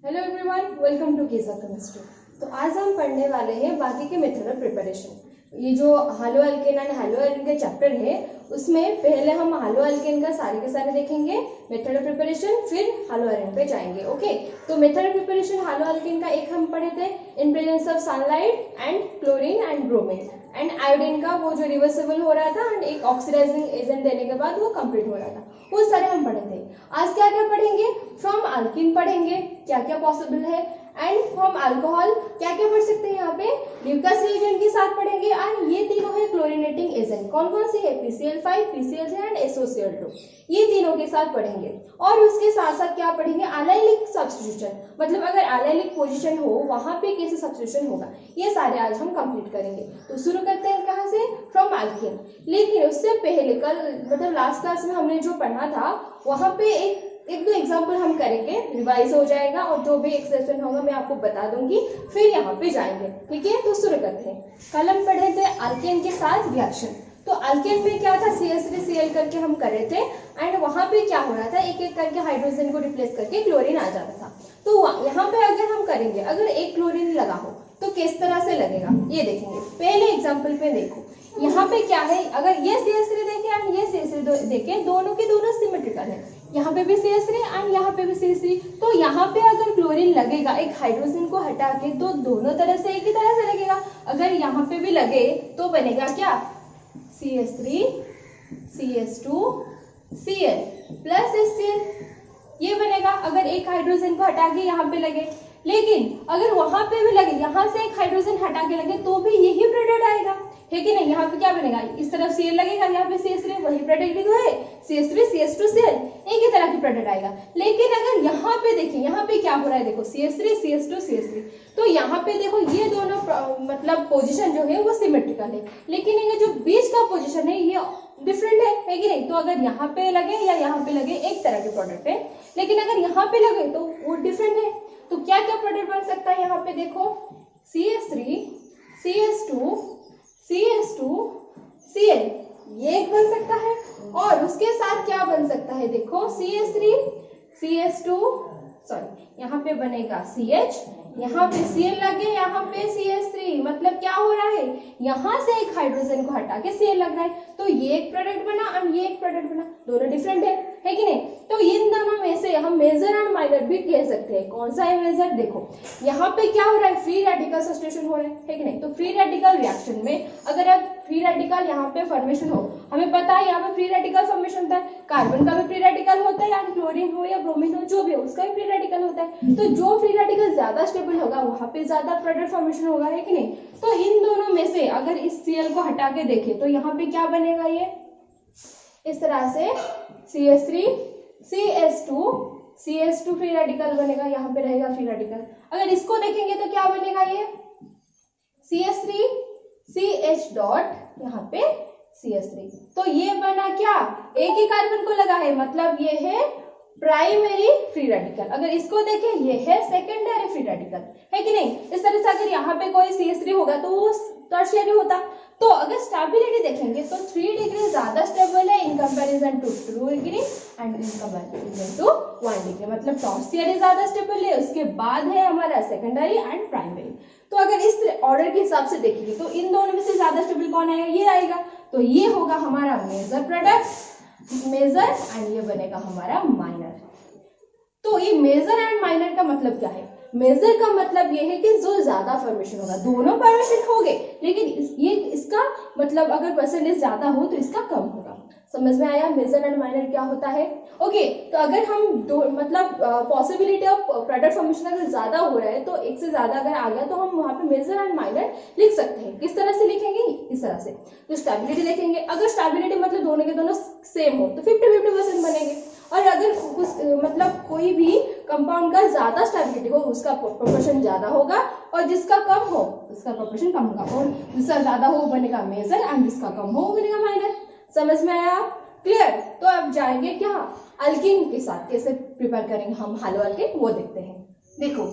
Hello everyone, welcome to केसा chemistry. तो आज हम पढ़ने वाले हैं बाकी के मेथड ऑफ प्रिपरेशन। ये जो हालो अल्केन एंड हालो एल्केन के चैप्टर है उसमें पहले हम हालो अल्केन का सारे के सारे देखेंगे मेथड ऑफ प्रिपरेशन, फिर हालो एल्केन पे जाएंगे। ओके, तो method of preparation hello alkane का एक हम पढ़े थे, in presence of sunlight and chlorine and bromine and iodine का वो जो रिवर्सिबल हो रहा था एंड एक ऑक्सीडाइजिंग एजेंट देने के बाद वो कंप्लीट हो रहा था, वो सारे हम पढ़े थे। आज क्या क्या पढ़ेंगे? फ्रॉम अल्कीन पढ़ेंगे क्या क्या पॉसिबल है, एंड फ्रॉम अल्कोहल क्या क्या पढ़ सकते हैं यहाँ पे, ल्यूकास एजेंट के साथ पढ़ेंगे। एंड ये तीनों है क्लोरीनेटिंग एजेंट, कौन कौन से है? PCl5, PCl3 एंड SOCl2, ये तीनों के साथ पढ़ेंगे। और उसके साथ साथ क्या पढ़ेंगे? एलाइलिक सब्स्टिट्यूशन, मतलब अगर एलाइलिक पोजीशन हो वहां पे कैसे सब्स्टिट्यूशन होगा, ये सारे आज हम कंप्लीट करेंगे। तो शुरू करते हैं कहाँ से? From alkyne. लेकिन उससे पहले कल मतलब लास्ट क्लास में हमने जो पढ़ा था वहां पे एक दो एग्जाम्पल हम करेंगे, रिवाइज हो जाएगा और जो भी एक्सप्रेशन होगा मैं आपको बता दूंगी, फिर यहाँ पे जाएंगे। ठीक है, तो शुरू करते हैं। कल हम पढ़े थे अल्केन के साथ रिएक्शन। तो अल्केन में क्या था? CH3Cl करके हम कर रहे थे एंड वहां पे क्या हो रहा था, एक एक करके हाइड्रोजन को रिप्लेस करके क्लोरीन आ जाता था। तो यहाँ पे अगर हम करेंगे, अगर एक क्लोरीन लगा हो तो किस तरह से लगेगा ये देखेंगे। पहले एग्जाम्पल पे देखो, यहाँ पे क्या है, अगर ये CH3 देखे एंड ये CH3 देखे, दोनों के दोनों सिमेट्रिकल है। यहाँ पे भी CH3 एंड यहाँ पे भी CH3, तो यहाँ पे अगर क्लोरीन लगेगा एक हाइड्रोजन को हटा के तो दोनों तरह से एक ही तरह से लगेगा। अगर यहाँ पे भी लगे तो बनेगा क्या? CH3 CH2 Cl plus HCl, ये बनेगा अगर एक हाइड्रोजन को हटा के यहाँ पे लगे। लेकिन अगर वहां पे भी लगे, यहाँ से एक हाइड्रोजन हटा के लगे तो भी यही प्रोडक्ट आएगा, है कि नहीं? यहाँ पे क्या बनेगा? इस तरफ Cl लगेगा, यहाँ पे CH3, वही प्रोडक्ट भी तो है, CH3 CH2 Cl, एक ही तरह की प्रोडक्ट आएगा। लेकिन अगर यहाँ पे देखिए, यहाँ पे क्या हो रहा है देखो, CH3 CH2 CH3, तो यहाँ पे देखो ये दोनों मतलब पोजीशन जो है वो सिमेट्रिकल है, लेकिन ये जो बीच का पोजीशन है ये डिफरेंट है कि नहीं? तो अगर यहाँ पे लगे या यहाँ पे लगे एक तरह के प्रोडक्ट है, लेकिन अगर यहाँ पे लगे तो वो डिफरेंट है। तो क्या क्या प्रोडक्ट बन सकता है यहाँ पे देखो, CH3 CH2 CH2 Cl, ये एक बन सकता है। और उसके साथ क्या बन सकता है देखो, CH3 CH2 सॉरी यहाँ पे बनेगा CH, यहाँ पे Cl लगे, यहाँ पे CH3, मतलब क्या हो रहा है, यहाँ से एक हाइड्रोजन को हटा के Cl लग रहा है, तो ये एक प्रोडक्ट बना और ये एक प्रोडक्ट बना, दोनों डिफरेंट है कि नहीं? तो इन दोनों में से हम मेजर और माइनर भी कह सकते हैं। कौन सा है मेजर? देखो यहाँ पे क्या हो रहा है, फ्री रेडिकल सब्स्टिट्यूशन हो रहा है कि नहीं? तो फ्री रेडिकल रिएक्शन में अगर अब फ्री रेडिकल यहाँ पे फॉर्मेशन हो, हमें पता है यहाँ पे फ्री रेडिकल फॉर्मेशन होता है, कार्बन का भी फ्री रेडिकल होता है, या क्लोरीन हो या ब्रोमीन हो जो भी हो उसका भी फ्री रेडिकल होता है। तो जो फ्री रेडिकल ज्यादा स्टेबल होगा वहां पे ज्यादा प्रोडक्ट फॉर्मेशन होगा, है कि नहीं? तो इन दोनों में से अगर इस Cl को हटा के देखे तो यहाँ पे क्या बनेगा, ये इस तरह से CH3 CH2 फ्री रेडिकल बनेगा, यहाँ पे रहेगा फ्री रेडिकल। अगर इसको देखेंगे तो क्या बनेगा, ये CH3 CH डॉट, यहाँ पे CH3, तो ये बना क्या, एक ही कार्बन को लगा है, मतलब ये है प्राइमरी फ्री रेडिकल। अगर इसको देखें ये है सेकेंडरी फ्री रेडिकल, है कि नहीं? इस तरह से अगर यहाँ पे कोई CH3 होगा तो वो टर्शियरी होता। तो अगर स्टेबिलिटी देखेंगे तो 3 डिग्री ज्यादा स्टेबल है in comparison to 2 degree and in comparison to 1 degree, मतलब टर्शियरी ज्यादा स्टेबल है, उसके बाद है हमारा सेकेंडरी एंड प्राइमरी। तो अगर इस ऑर्डर के हिसाब से देखेंगे तो इन दोनों में से ज्यादा स्टेबल कौन आएगा? ये आएगा, तो ये होगा हमारा मेजर प्रोडक्ट, मेजर, एंड ये बनेगा हमारा माइनर। तो ये मेजर एंड माइनर का मतलब क्या है? मेजर का मतलब ये है कि जो ज्यादा फॉर्मेशन होगा, दोनों फॉर्मेशन हो गए, लेकिन ये इसका मतलब अगर परसेंटेज ज्यादा हो तो इसका कम होगा। समझ में आया मेजर एंड माइनर क्या होता है? ओके, तो अगर हम दो मतलब पॉसिबिलिटी ऑफ प्रोडक्ट फॉर्मेशन अगर ज्यादा हो रहा है तो एक से ज्यादा अगर आ गया तो हम वहां पे मेजर एंड माइनर लिख सकते हैं। किस तरह से लिखेंगे? इस तरह से। तो स्टेबिलिटी लिखेंगे, अगर स्टेबिलिटी मतलब दोनों के दोनों सेम हो तो 50-50% बनेंगे। और अगर मतलब कोई भी कंपाउंड का ज्यादा स्टेबिलिटी हो उसका प्रोपोर्शन ज्यादा होगा, और जिसका कम हो उसका प्रोपोर्शन कम होगा, और जिसका ज्यादा हो बनेगा मेजर एंड जिसका कम हो बनेगा माइनर। समझ में आया? क्लियर? तो अब जाएंगे क्या, अल्कीन के साथ कैसे प्रिपेयर करेंगे हम हालो अल्कीन, वो देखते हैं। देखो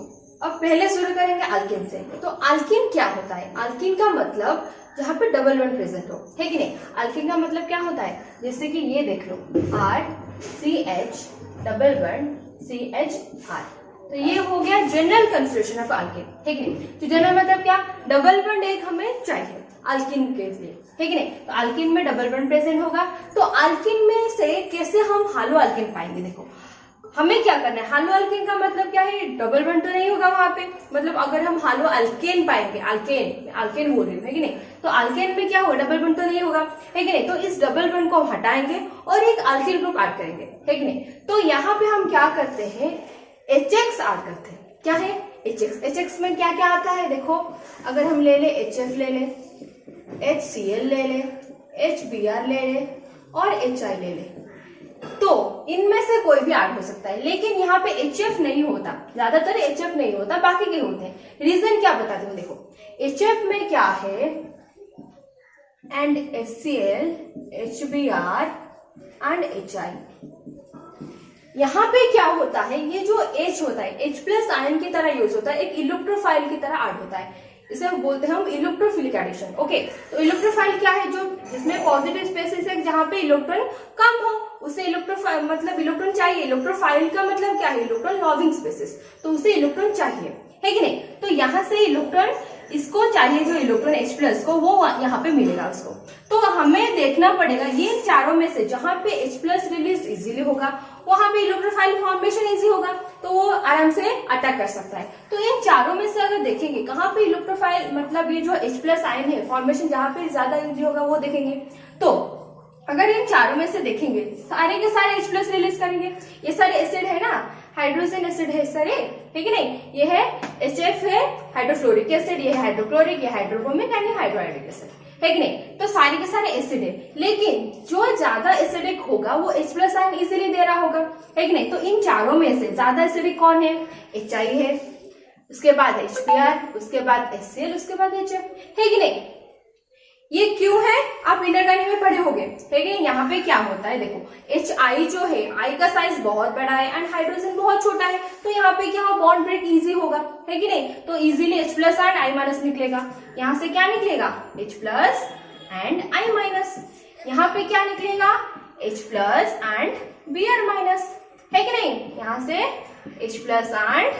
अब पहले शुरू करेंगे अल्कीन से। तो अल्कीन क्या होता है? अल्कीन का मतलब जहाँ पे डबल बॉन्ड प्रेजेंट हो, है कि नहीं? अल्कीन का मतलब क्या होता है? जैसे कि ये देख लो, R CH double bond CHR, तो ये हो गया जनरल कंफिग्रेशन ऑफ अल्केन, ठीक है। तो जनरल मतलब क्या, डबल बॉन्ड एक हमें चाहिए अल्किन के लिए, ठीक है। तो अल्किन में डबल बॉन्ड प्रेजेंट होगा, तो अल्किन में से कैसे हम हालो अल्किन पाएंगे। देखो हमें क्या करना है, हालो अल्केन का मतलब क्या है, डबल बॉन्ड तो नहीं होगा वहां पे, मतलब अगर हम हालो अल्केन पाएंगे, अल्केन बोल रही है कि नहीं, तो अल्केन में क्या होगा, डबल बॉन्ड तो नहीं होगा, है कि नहीं। तो इस डबल बॉन्ड को हम हटाएंगे और एक अल्किल ग्रुप ऐड करेंगे, है कि नहीं। तो यहाँ पे हम क्या करते हैं, HX ऐड करते हैं। क्या है HX में क्या क्या आता है, देखो अगर हम ले ले HF ले ले, HCl ले ले, HBr ले ले और HI ले ले, तो इनमें से कोई भी ऐड हो सकता है, लेकिन यहाँ पे HF नहीं होता, ज्यादातर HF नहीं होता, बाकी के होते हैं। रीजन क्या बताती हूँ, देखो HF में क्या है, and HCl, HBr and HI। यहाँ पे क्या होता है, ये जो H होता है H प्लस आयन की तरह यूज होता है, एक इलेक्ट्रोफाइल की तरह ऐड होता है, इसे बोलते हैं हम इलेक्ट्रोफिलिक एडिशन। ओके, तो इलेक्ट्रोफाइल क्या है, जो जिसमें पॉजिटिव स्पेसिस है जहां पे इलेक्ट्रॉन कम हो, उसे इलेक्ट्रोफाइल मतलब इलेक्ट्रॉन चाहिए। इलेक्ट्रोफाइल का मतलब क्या है, इलेक्ट्रॉन लविंग स्पेसिस, तो उसे इलेक्ट्रॉन चाहिए, है कि नहीं। तो यहाँ से इलेक्ट्रॉन इसको चाहिए, जो इलेक्ट्रॉन H प्लस को, वो यहाँ पे मिलेगा उसको। तो हमें देखना पड़ेगा ये चारों में से जहां पे H प्लस रिलीज इजीली होगा, वहां पे इलेक्ट्रोफाइल फॉर्मेशन इजी होगा, तो वो आराम से अटैक कर सकता है। तो इन चारों में से अगर देखेंगे कहाँ पे इलेक्ट्रोफाइल मतलब ये जो H प्लस आयन है फॉर्मेशन जहां पे ज्यादा इजी होगा वो देखेंगे। तो अगर इन चारों में से देखेंगे, सारे के सारे H प्लस रिलीज करेंगे। ये सारे एसिड है ना, हाइड्रोजन एसिड है सारे, ठीक है नहीं। ये है HF है हाइड्रोफ्लोरिक एसिड, ये है हाइड्रोक्लोरिक, ये हाइड्रोब्रोमिक एंड हाइड्रोआयोडिक एसिड, है कि नहीं। तो सारे के सारे एसिड है, लेकिन जो ज्यादा एसिडिक होगा वो H प्लस आयन इजीली दे रहा होगा, है कि नहीं। तो इन चारों में से ज्यादा एसिडिक कौन है, HI है, उसके बाद HBr, उसके बाद HCl, उसके बाद HF, है कि नहीं। ये क्यों है, आप इनऑर्गेनिक में पढ़े होंगे, है कि नहीं। यहाँ पे क्या होता है, देखो HI जो है, I का साइज बहुत बड़ा है एंड हाइड्रोजन बहुत छोटा है, तो यहाँ पे क्या बॉन्ड ब्रेक इजी होगा, है कि नहीं। तो easily H plus and I minus निकलेगा। यहाँ से क्या निकलेगा, H plus and I minus. यहाँ पे क्या निकलेगा, H plus and Br minus, है कि नहीं। यहाँ से H plus and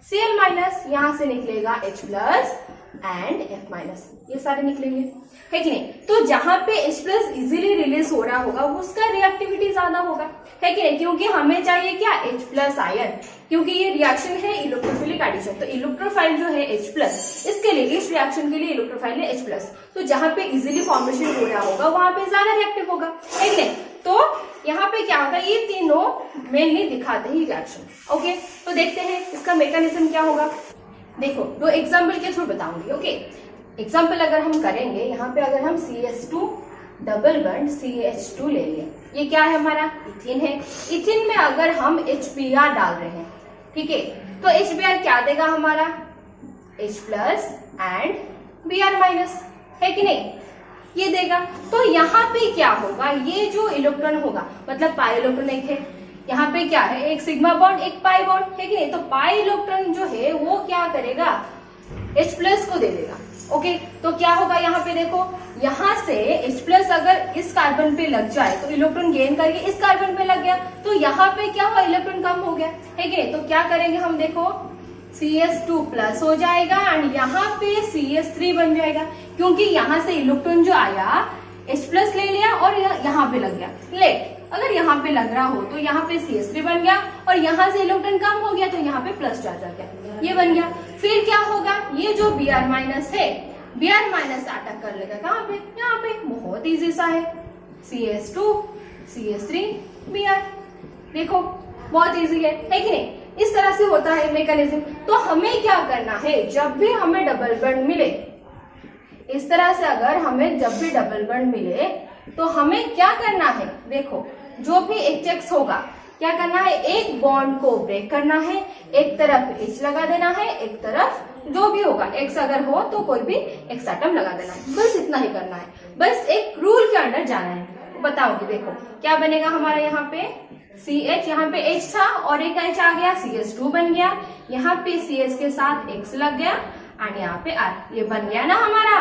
Cl minus, यहाँ से निकलेगा H plus and F minus, ये सारे निकलेंगे, है कि नहीं। तो जहां पे H प्लस इजीली रिलीज हो रहा होगा उसका रिएक्टिविटी ज्यादा होगा, है कि नहीं, क्योंकि हमें चाहिए क्या, H प्लस आयन, क्योंकि ये रिएक्शन है इलेक्ट्रोफिलिक एडिशन। तो इलेक्ट्रोफाइल जो है H प्लस, इसके लिए, इस रिएक्शन के लिए इलेक्ट्रोफाइल है H प्लस। तो जहां पे इजीली फॉर्मेशन हो रहा होगा वहां पे ज्यादा रिएक्टिव होगा, है कि नहीं। तो यहाँ पे क्या होगा, ये तीनों मेनली दिखाते ही रिएक्शन। ओके, तो देखते हैं इसका मैकेनिज्म क्या होगा। देखो दो एग्जाम्पल के थ्रू बताऊंगी। ओके, एग्जाम्पल अगर हम करेंगे, यहाँ पे अगर हम CH2 डबल बॉन्ड CH2 ले लिए, ये क्या है हमारा, इथिन है। इथिन में अगर हम HBr डाल रहे हैं, ठीक है, तो HBr क्या देगा हमारा, H plus and Br minus, है कि नहीं, ये देगा। तो यहाँ पे क्या होगा, ये जो इलेक्ट्रॉन होगा, मतलब पाई इलेक्ट्रॉन एक है, यहाँ पे क्या है, एक सिग्मा बॉन्ड एक पाई बॉन्ड, है कि नहीं। तो पाई इलेक्ट्रॉन जो है वो क्या करेगा, H प्लस को दे देगा। ओके, तो क्या होगा, यहाँ पे देखो, यहाँ से H प्लस अगर इस कार्बन पे लग जाए तो इलेक्ट्रॉन गेन करके इस कार्बन पे लग गया, तो यहाँ पे क्या हुआ, इलेक्ट्रॉन कम हो गया, है कि नहीं। तो क्या करेंगे हम, देखो CH2 प्लस हो जाएगा एंड यहाँ पे CH3 बन जाएगा, क्योंकि यहाँ से इलेक्ट्रॉन जो आया H प्लस ले लिया और यहाँ पे लग गया। लेट अगर यहाँ पे लग रहा हो तो यहाँ पे CH3 बन गया और यहाँ से इलेक्ट्रॉन कम हो गया तो यहाँ पे प्लस चार्ज आ गया, ये बन गया। फिर क्या होगा, ये जो Br माइनस है, Br माइनस अटैक कर लेगा कहाँ पे, यहाँ पे, बहुत इजी सा है, CH2 CH3 Br, देखो बहुत इजी है कि नहीं। इस तरह से होता है मैकेनिज्म। तो हमें क्या करना है, जब भी हमें डबल बॉन्ड मिले, इस तरह से अगर हमें जब भी डबल बॉन्ड मिले तो हमें क्या करना है, देखो जो भी HX होगा क्या करना है, एक बॉन्ड को ब्रेक करना है, एक तरफ H लगा देना है, एक तरफ जो भी होगा X अगर हो तो कोई भी X एटम लगा देना है, बस इतना ही करना है, बस एक रूल के अंडर जाना है। बताओगे, देखो क्या बनेगा हमारा, यहाँ पे CH, यहाँ पे H था और एक H आ गया, CH2 बन गया, यहाँ पे CH के साथ X लग गया एंड यहाँ पे R, ये बन गया ना हमारा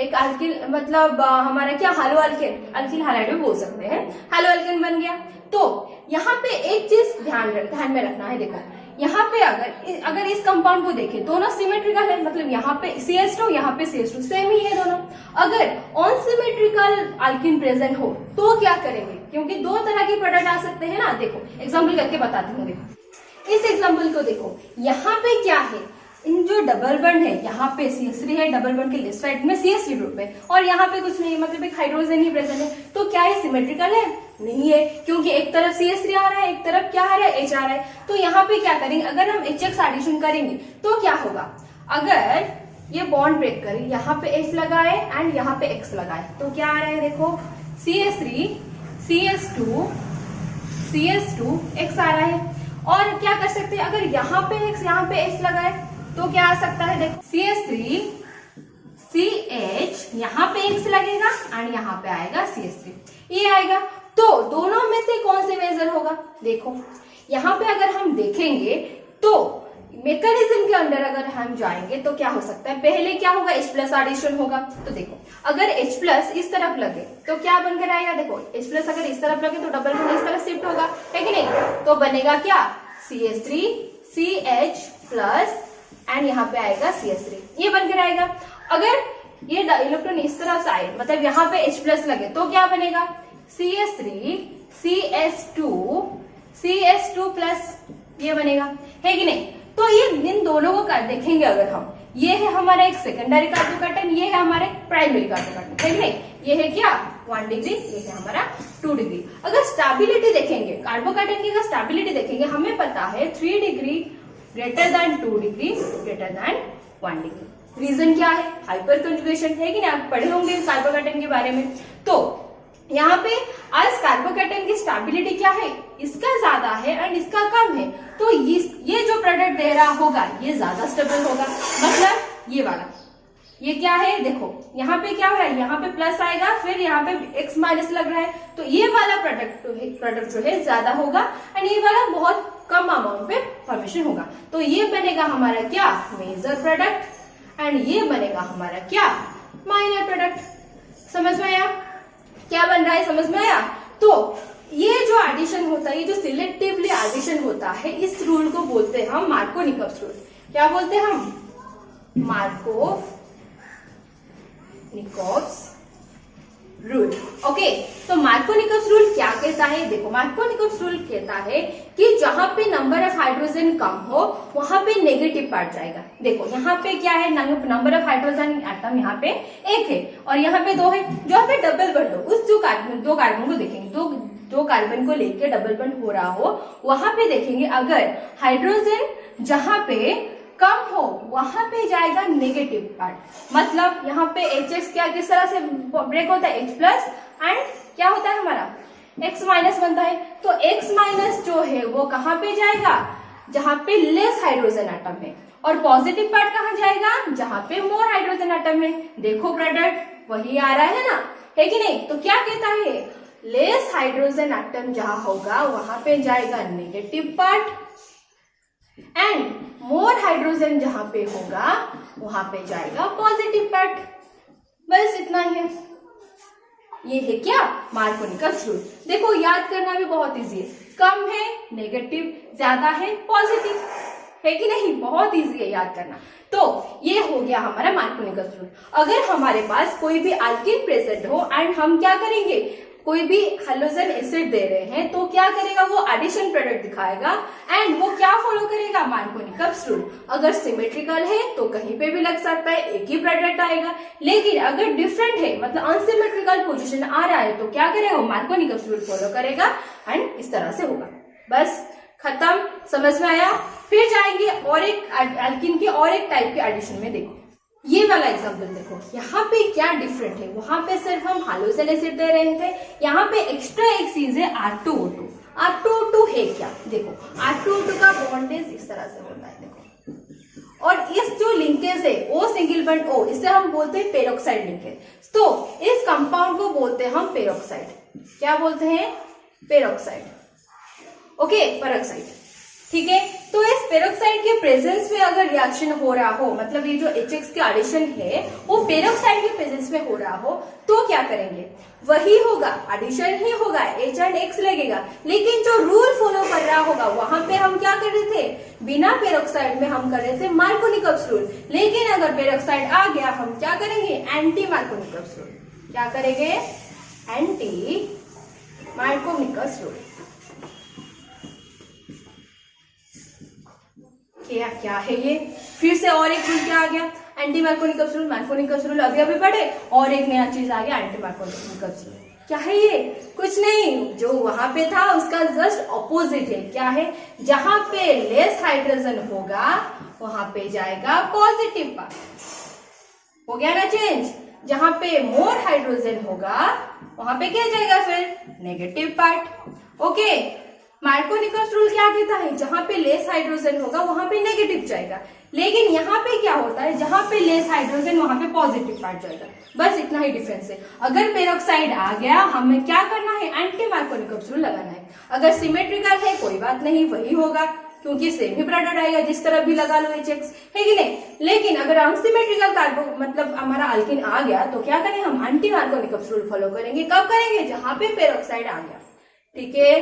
एक अल्किल, मतलब हमारा क्या, हालो अल्केन, अल्किल हाइड्राइड भी बोल सकते हैं, हालो अल्केन बन गया। तो यहाँ पे एक चीज ध्यान में रखना है, देखो यहाँ पे अगर इस कंपाउंड को देखें, दोनों सिमेट्रिकल है, मतलब यहाँ पे CH2 यहाँ पे CH2 सेम ही है दोनों। अगर अनसिमेट्रिकल अल्कीन प्रेजेंट हो तो क्या करेंगे, क्योंकि दो तरह की प्रोडक्ट आ सकते हैं ना। देखो एग्जाम्पल करके बताती हूँ। देखो इस एग्जाम्पल को देखो, यहाँ पे क्या है, इन जो डबल बॉन्ड है यहाँ पे CH3 है, डबल बॉन्ड के लेफ्ट साइड में CH3 ग्रुप है, और यहाँ पे कुछ नहीं, मतलब एक हाइड्रोजन ही प्रेजेंट है। तो क्या ये सिमेट्रिकल है? नहीं है, क्योंकि एक तरफ CH3 आ रहा है, एक तरफ क्या आ रहा है, H आ रहा है। तो यहाँ पे क्या करेंगे, अगर हम HX एडिशन करेंगे तो क्या होगा, अगर ये बॉन्ड ब्रेक करें, यहाँ पे H लगाए एंड यहाँ पे X लगाए, तो क्या आ रहा है, देखो CH3 CH2 CH2 X आ रहा है। और क्या कर सकते हैं, अगर यहाँ पे X यहाँ पे H लगाए तो क्या आ सकता है, देखो CH3 CH यहाँ पे X लगेगा एंड यहाँ पे आएगा CH3, ये आएगा। तो दोनों में से कौन से मेजर होगा, देखो यहाँ पे अगर हम देखेंगे तो मैकेनिज्म के अंदर अगर हम जाएंगे तो क्या हो सकता है, पहले क्या होगा, H प्लस एडिशन होगा। तो देखो अगर H प्लस इस तरफ लगे तो क्या बनकर आएगा, देखो H प्लस अगर इस तरफ लगे तो डबल बॉन्ड इस तरफ शिफ्ट होगा, है कि नहीं। तो बनेगा क्या, CH3 CH प्लस एंड यहाँ पे आएगा CH3, ये बनकर आएगा। अगर ये इलेक्ट्रॉन इस तरफ से आए, मतलब यहाँ पे H प्लस लगे तो क्या बनेगा, CH3 CH2 प्लस, ये बनेगा, है कि नहीं। तो ये इन दोनों को कर देखेंगे अगर हम, ये है हमारा एक सेकेंडरी कार्बोकैटायन, ये है हमारा एक प्राइमरी कार्बोकैटायन, है कि नहीं। ये है क्या 1 डिग्री, ये है हमारा 2 डिग्री। अगर स्टेबिलिटी देखेंगे, कार्बोकैटायन की अगर स्टेबिलिटी देखेंगे, हमें पता है 3 degree greater than 2 degree greater than 1 degree. Reason क्या है, हाइपर कंजुगेशन, है कि नहीं, आप पढ़े होंगे कार्बोकैटायन के बारे में। तो यहाँ पे आज कार्बोकैटायन की स्टेबिलिटी क्या है, इसका ज्यादा है एंड इसका कम है, तो ये जो प्रोडक्ट दे रहा होगा ये ज्यादा स्टेबल होगा। मतलब ये वाला, ये क्या है, देखो यहाँ पे क्या है, यहाँ पे प्लस आएगा, फिर यहाँ पे X माइनस लग रहा है, तो ये वाला प्रोडक्ट जो है ज्यादा होगा एंड ये वाला बहुत कम अमाउंट पे फॉर्मेशन होगा। तो ये बनेगा हमारा क्या, मेजर प्रोडक्ट, एंड ये बनेगा हमारा क्या, माइनर प्रोडक्ट। समझ में आया क्या बन रहा है, समझ में आया। तो ये जो एडिशन होता है, ये जो सिलेक्टिवली एडिशन होता है, इस रूल को बोलते हैं हम मार्कोनिकॉप्स रूल। क्या बोलते हैं हम, मार्कोनिकॉप्स रूल। ओके, तो मार्कोनिकॉप्स रूल क्या कहता है, देखो मार्कोनिकॉप्स रूल कहता है कि जहां पे नंबर ऑफ हाइड्रोजन कम हो वहां पे नेगेटिव पार्ट जाएगा। देखो यहाँ पे क्या है, नंबर ऑफ हाइड्रोजन एटम यहाँ पे 1 है और यहाँ पे 2 है, जहाँ पे डबल बॉन्ड हो, उस दो कार्बन को देखेंगे, दो कार्बन को लेके डबल बॉन्ड हो रहा हो, वहां पे देखेंगे अगर हाइड्रोजन जहां पे कम हो वहां पे जाएगा नेगेटिव पार्ट। मतलब यहाँ पे HX क्या किस तरह से ब्रेक होता है, H प्लस एंड क्या होता है हमारा X माइनस बनता है। तो X माइनस जो है वो कहाँ पे जाएगा, जहाँ पे लेस हाइड्रोजन एटम है, और पॉजिटिव पार्ट कहाँ जाएगा, जहाँ पे मोर हाइड्रोजन एटम है। देखो प्रोडक्ट वही आ रहा है ना, है कि नहीं। तो क्या कहता है, लेस हाइड्रोजन एटम जहां होगा वहां पे जाएगा negative part and more hydrogen जहां पे होगा वहां पे जाएगा पॉजिटिव पार्ट। बस इतना ही है, ये है क्या, मार्कोनिकॉप्स रूल। देखो याद करना भी बहुत इजी है, कम है नेगेटिव, ज्यादा है पॉजिटिव, है कि नहीं, बहुत इजी है याद करना। तो ये हो गया हमारा मार्कोनिकॉप्स रूल। अगर हमारे पास कोई भी अल्कीन प्रेजेंट हो एंड हम क्या करेंगे, कोई भी हैलोजन एसिड दे रहे हैं, तो क्या करेगा, वो एडिशन प्रोडक्ट दिखाएगा एंड वो क्या फॉलो करेगा, मार्कोनिकॉप्स रूल। अगर सिमेट्रिकल है तो कहीं पे भी लग सकता है, एक ही प्रोडक्ट आएगा, लेकिन अगर डिफरेंट है, मतलब अनसिमेट्रिकल पोजीशन आ रहा है, तो क्या करेगा, मार्कोनिकॉप्स रूल फॉलो करेगा एंड इस तरह से होगा। बस खत्म, समझ में आया। फिर जाएंगे और एक अल्कीन की और एक टाइप के एडिशन में। देखो ये वाला एग्जांपल देखो, यहाँ पे क्या डिफरेंट है, वहां पे सिर्फ हम हाइड्रोजन एसिड दे रहे थे, यहाँ पे एक्स्ट्रा एक चीज है R2O2। R2O2 है क्या, देखो R2O2 का बॉन्डेज इस तरह से होता है, देखो, और इस जो लिंकेज है O सिंगल बॉन्ड O, इसे हम बोलते हैं पेरोक्साइड लिंकेज। तो इस कंपाउंड को बोलते हैं हम पेरोक्साइड। क्या बोलते हैं, पेरोक्साइड। Okay, peroxide. ठीक है। तो इस पेरोक्साइड के प्रेजेंस में अगर रिएक्शन हो रहा हो, मतलब ये जो HX का एडिशन है वो पेरोक्साइड के प्रेजेंस में हो रहा हो, तो क्या करेंगे, वही होगा, एडिशन ही होगा, H एंड X लगेगा। लेकिन जो रूल फॉलो कर रहा होगा वहां पे हम क्या कर रहे थे, बिना पेरोक्साइड में हम कर रहे थे मार्कोनिकस रूल। लेकिन अगर पेरोक्साइड आ गया हम क्या करेंगे, एंटी मार्कोनिकस रूल। क्या करेंगे, एंटी मार्कोनिकस रूल। क्या है ये, फिर से और एक रूल क्या आ गया, एंटी मार्कोनिकस रूल। मार्कोनिकस रूल अभी अभी पढ़े, और एक नया चीज आ गया एंटी मार्कोनिकस रूल। क्या है ये, कुछ नहीं, जो वहां पे था उसका जस्ट ऑपोजिट है। क्या है, जहां पे लेस हाइड्रोजन होगा वहां पे जाएगा पॉजिटिव पार्ट, हो गया ना चेंज। जहां पे मोर हाइड्रोजन होगा वहां पे क्या जाएगा फिर, नेगेटिव पार्ट। ओके, मार्कोनिकस रूल क्या कहता है, जहां पे लेस हाइड्रोजन होगा वहां पे नेगेटिव जाएगा। लेकिन यहाँ पे क्या होता है, जहां पे लेस हाइड्रोजन वहां पे पॉजिटिव पार्ट जाएगा। बस इतना ही डिफरेंस है। अगर पेरोक्साइड आ गया हमें क्या करना है, एंटी मार्कोनिकस रूल लगाना है। अगर सिमेट्रिकल है कोई बात नहीं, वही होगा, क्योंकि सेम ही प्रोडक्ट आएगा, जिस तरह भी लगा लो HX, है कि नहीं। लेकिन अगर अनसिमेट्रिकल कार्बो मतलब हमारा अल्किन आ गया तो क्या करें, हम एंटी मार्कोनिकस रूल फॉलो करेंगे। कब करेंगे, जहां पे पेरोक्साइड आ गया। ठीक है,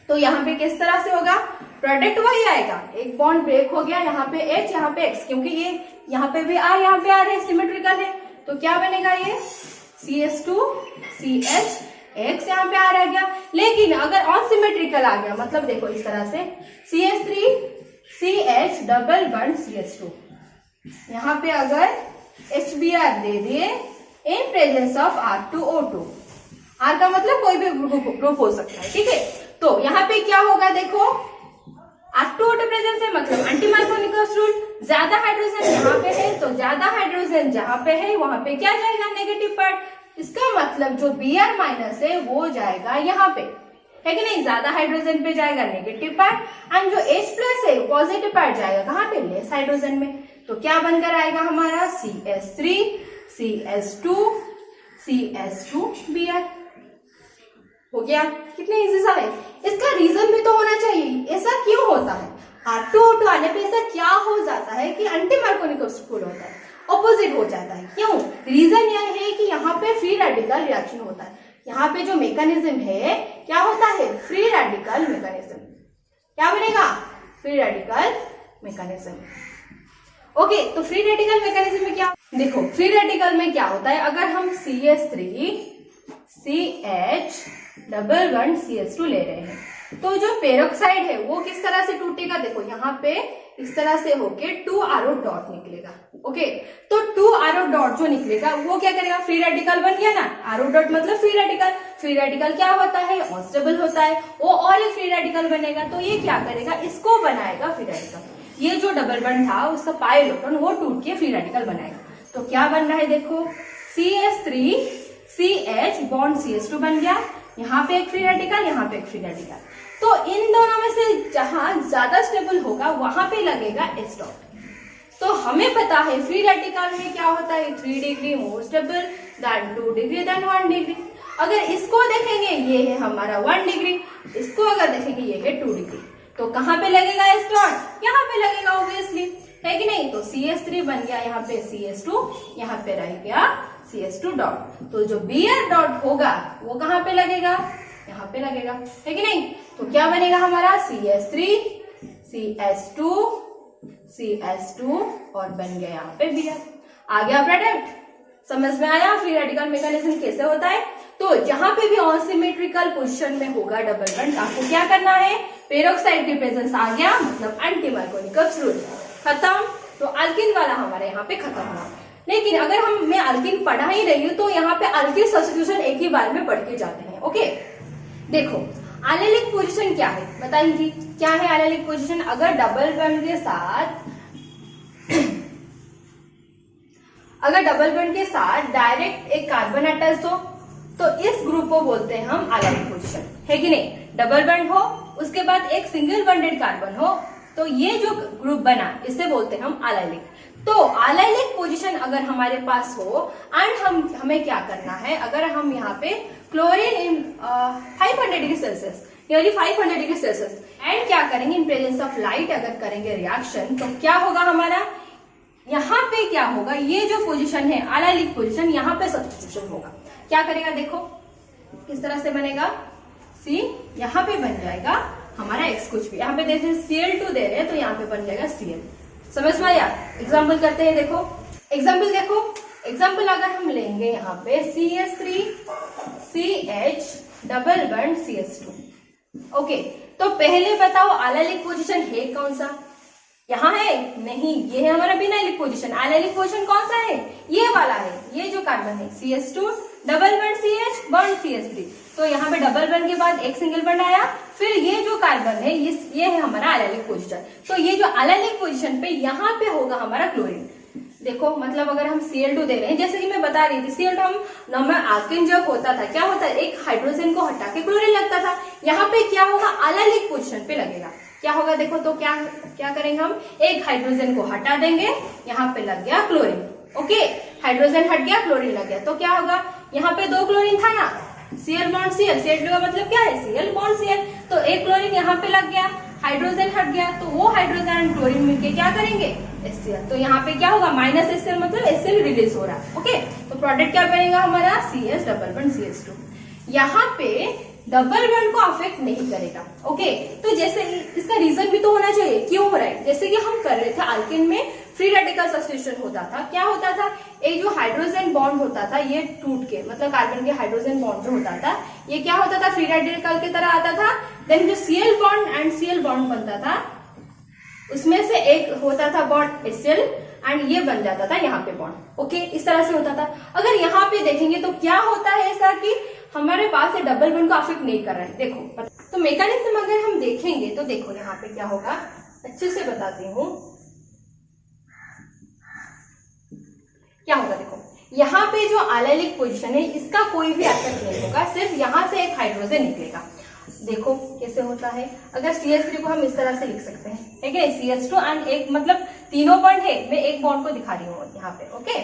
तो यहाँ पे किस तरह से होगा, प्रोडक्ट वही आएगा, एक बॉन्ड ब्रेक हो गया, यहाँ पे H यहाँ पे X, क्योंकि ये यहाँ पे भी R यहाँ पे R है, सिमेट्रिकल है, तो क्या बनेगा ये CH2 CH X यहाँ पे R आ गया। लेकिन अगर अनसिमेट्रिकल आ गया, मतलब देखो इस तरह से CH3 CH double bond CH2, यहाँ पे अगर HBr दे दिए in presence of R2O2, R का मतलब कोई भी ग्रुप हो सकता है, ठीक है। तो यहाँ पे क्या होगा, देखो R2O2 प्रेजेंस है, मतलब एंटी मार्कोनिकस रूल। ज्यादा हाइड्रोजन यहाँ पे है, तो ज्यादा हाइड्रोजन जहां पे है वहां पे क्या जाएगा, नेगेटिव पार्ट। इसका मतलब जो Br माइनस है वो जाएगा यहाँ पे, है कि नहीं, ज्यादा हाइड्रोजन पे जाएगा नेगेटिव पार्ट, एंड जो H प्लस है पॉजिटिव पार्ट जाएगा कहाँ पे, लेस हाइड्रोजन में। तो क्या बनकर आएगा हमारा CH3 CH2 CH2 Br। हो गया, कितने इजी सा है। इसका रीजन भी तो होना चाहिए, ऐसा क्यों होता है, R2O2 आने पे ऐसा क्या हो जाता है कि एंटी मार्कोनिकस रूल होता है, ऑपोजिट हो जाता है, क्यों। रीजन यह है कि यहाँ पे फ्री रेडिकल रिएक्शन होता है। यहाँ पे जो मैकेनिज्म है क्या होता है, फ्री रेडिकल मैकेनिज्म। क्या बनेगा, फ्री रेडिकल मैकेनिज्म। ओके, तो फ्री रेडिकल मैकेनिज्म में क्या, देखो फ्री रेडिकल में क्या होता है, अगर हम CH3 CH double bond CH2 ले रहे हैं, तो जो पेरोक्साइड है वो किस तरह से टूटेगा, देखो यहाँ पे इस तरह से होके 2RO डॉट निकलेगा। ओके, तो 2RO डॉट जो निकलेगा वो क्या करेगा, फ्री रेडिकल बन गया ना, RO डॉट मतलब फ्री रेडिकल। फ्री रेडिकल क्या होता है, अनस्टेबल होता है, वो और एक फ्री रेडिकल बनेगा, तो ये क्या करेगा, इसको बनाएगा फ्री रेडिकल। ये जो डबल बॉन्ड था उसका पाई इलेक्ट्रॉन वो टूट के फ्री रेडिकल बनाएगा। तो क्या बन रहा है, देखो CH3 CH बॉन्ड CH2 बन गया, यहाँ पे एक फ्री रेडिकल, यहाँ पे एक फ्री रेडिकल। तो इन दोनों में से जहां ज्यादा स्टेबल होगा वहां पे लगेगा H डॉट। तो हमें पता है फ्री रेडिकल में क्या होता है, 3 degree more stable than 2 degree than 1 degree. अगर इसको देखेंगे ये है हमारा 1 डिग्री, इसको अगर देखेंगे ये है 2 डिग्री, तो कहाँ पे लगेगा H डॉट, यहाँ पे लगेगा ऑब्वियसली, है कि नहीं। तो CH3 बन गया यहाँ पे CH2, यहाँ पे रह गया CH2 डॉट। तो जो Br डॉट होगा वो कहाँ पे लगेगा, यहाँ पे लगेगा, है कि नहीं। तो क्या बनेगा हमारा CH3 CH2 CH2 और बन गया यहाँ पे Br। आ गया प्रोडक्ट, समझ में आया फ्री रेडिकल मैकेनिज्म कैसे होता है। तो जहां पे भी अनसिमेट्रिकल पोजीशन में होगा डबल बॉन्ड, आपको क्या करना है, पेरोक्साइड की प्रेजेंस आ गया मतलब एंटी मार्कोनिकस रूल खत्म। तो अल्किन वाला हमारे यहाँ पे खत्म हुआ। लेकिन अगर मैं अल्किन पढ़ा ही रही हूँ तो यहाँ पे अल्किन सब्स्टिट्यूशन एक ही बार में पढ़ के जाते हैं। ओके, देखो एलेलिक पोजीशन क्या है बताइए, क्या है एलेलिक पोजीशन। अगर डबल बॉन्ड के साथ डायरेक्ट एक कार्बन अटैच हो तो इस ग्रुप को बोलते हैं हम एलेलिक पोजीशन, है कि नहीं। डबल बॉन्ड हो उसके बाद एक सिंगल बॉन्डेड कार्बन हो तो ये जो ग्रुप बना इसे बोलते हैं हम एलेलिक। तो एलेलिक पोजीशन अगर हमारे पास हो एंड हमें क्या करना है, अगर हम यहाँ पे chlorine in 500 degree Celsius nearly 500 degree Celsius. And क्या करेंगे, इन प्रेजेंस ऑफ लाइट अगर करेंगे रिएक्शन तो क्या होगा हमारा, यहाँ पे क्या होगा, ये जो पोजीशन है एलाइलिक पोजीशन, यहाँ पे सब्स्टिट्यूशन होगा। क्या करेगा, देखो किस तरह से बनेगा, सी यहाँ पे बन जाएगा हमारा x कुछ भी, यहाँ पे जैसे Cl2 दे रहे हैं तो यहाँ पे बन जाएगा Cl। समझ में आया? एग्जाम्पल करते हैं, देखो एग्जाम्पल देखो, एग्जाम्पल अगर हम लेंगे यहाँ पे CH3 CH double bond CH2। Okay, तो पहले बताओ एलाइलिक पोजीशन है कौन सा, यहाँ है नहीं, ये है हमारा बिनाइलिक पोजीशन। एलाइलिक पोजीशन कौन सा है, ये वाला है, ये जो कार्बन है CH2 double bond CH bond CH3। तो यहाँ पे डबल बॉन्ड के बाद एक सिंगल बॉन्ड आया, फिर ये जो कार्बन है ये है हमारा एलाइलिक पोजीशन। तो ये जो एलाइलिक पोजीशन पे यहाँ पे होगा हमारा क्लोरीन। देखो मतलब अगर हम Cl2 दे रहे हैं, जैसे कि मैं बता रही थी Cl2 हम नॉर्मल आल्केन जब होता था क्या होता है, एक हाइड्रोजन को हटा के क्लोरीन लगता था। यहाँ पे क्या होगा, एलाइलिक पोजीशन पे लगेगा। क्या होगा देखो, तो क्या करेंगे हम, एक हाइड्रोजन को हटा देंगे, यहाँ पे लग गया क्लोरीन। ओके, हाइड्रोजन हट गया, क्लोरीन लग गया, तो क्या होगा, यहाँ पे 2 क्लोरीन था ना, Cl बॉन्ड Cl, Cl2 का मतलब क्या है, Cl बॉन्ड Cl, तो एक क्लोरीन यहाँ पे लग गया, हाइड्रोजन हट गया, तो वो हाइड्रोजन एंड क्लोरीन मिलके क्या करेंगे, HCl। तो यहाँ पे क्या होगा, माइनस HCl मतलब HCl रिलीज हो रहा है। ओके, तो प्रोडक्ट क्या बनेगा हमारा, CH डबल बॉन्ड CH2। यहाँ पे डबल बॉन्ड को अफेक्ट नहीं करेगा। ओके, तो जैसे इसका रीजन भी तो होना चाहिए, क्यों हो रहा है, जैसे कि हम कर रहे थे अल्केन में फ्री रेडिकल सब्स्टिट्यूशन होता था, क्या होता था, एक जो हाइड्रोजन बॉन्ड होता था ये टूट के, मतलब कार्बन के हाइड्रोजन बॉन्ड जो होता था ये क्या होता था, फ्री रेडिकल की तरह आता था। देन जो Cl bond and Cl bond बनता था उसमें से एक होता था बॉन्ड HCl एंड ये बन जाता था यहाँ पे बॉन्ड। ओके, इस तरह से होता था। अगर यहाँ पे देखेंगे तो क्या होता है ऐसा कि हमारे पास डबल बॉन्ड को अफेक्ट नहीं कर रहा है। देखो तो मैकेनिज्म अगर हम देखेंगे तो देखो यहाँ पे क्या होगा, अच्छे से बताती हूँ क्या होगा। देखो यहाँ पे जो एलाइलिक पोजीशन है इसका कोई भी इफेक्ट नहीं होगा, सिर्फ यहाँ से एक हाइड्रोजन निकलेगा। देखो कैसे होता है, अगर CH3 को हम इस तरह से लिख सकते हैं, ठीक है, CH2 एंड एक मतलब तीनों बॉन्ड है, मैं एक बॉन्ड को दिखा रही हूँ यहाँ पे। ओके,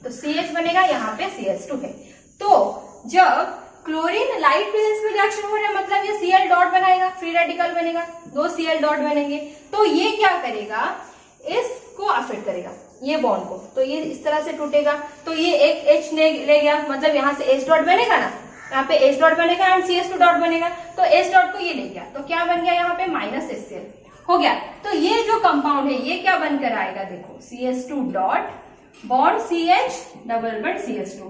तो CH बनेगा, यहाँ पे CH2 है। तो जब क्लोरीन लाइट प्रेजेंस में रिएक्शन हो रहा है मतलब ये Cl डॉट बनाएगा, फ्री रेडिकल बनेगा, 2 Cl डॉट बनेंगे, तो ये क्या करेगा, इसको अफेक्ट करेगा ये बॉन्ड को, तो ये इस तरह से टूटेगा, तो ये एक H ले गया, मतलब यहाँ से H डॉट बनेगा ना, यहाँ पे H डॉट बनेगा एंड CH2 डॉट बनेगा, तो H डॉट को ये ले गया, तो क्या बन गया यहाँ पे माइनस HCl हो गया। तो ये जो कंपाउंड है ये क्या बनकर आएगा, देखो CH2 dot bond CH double bond CH2,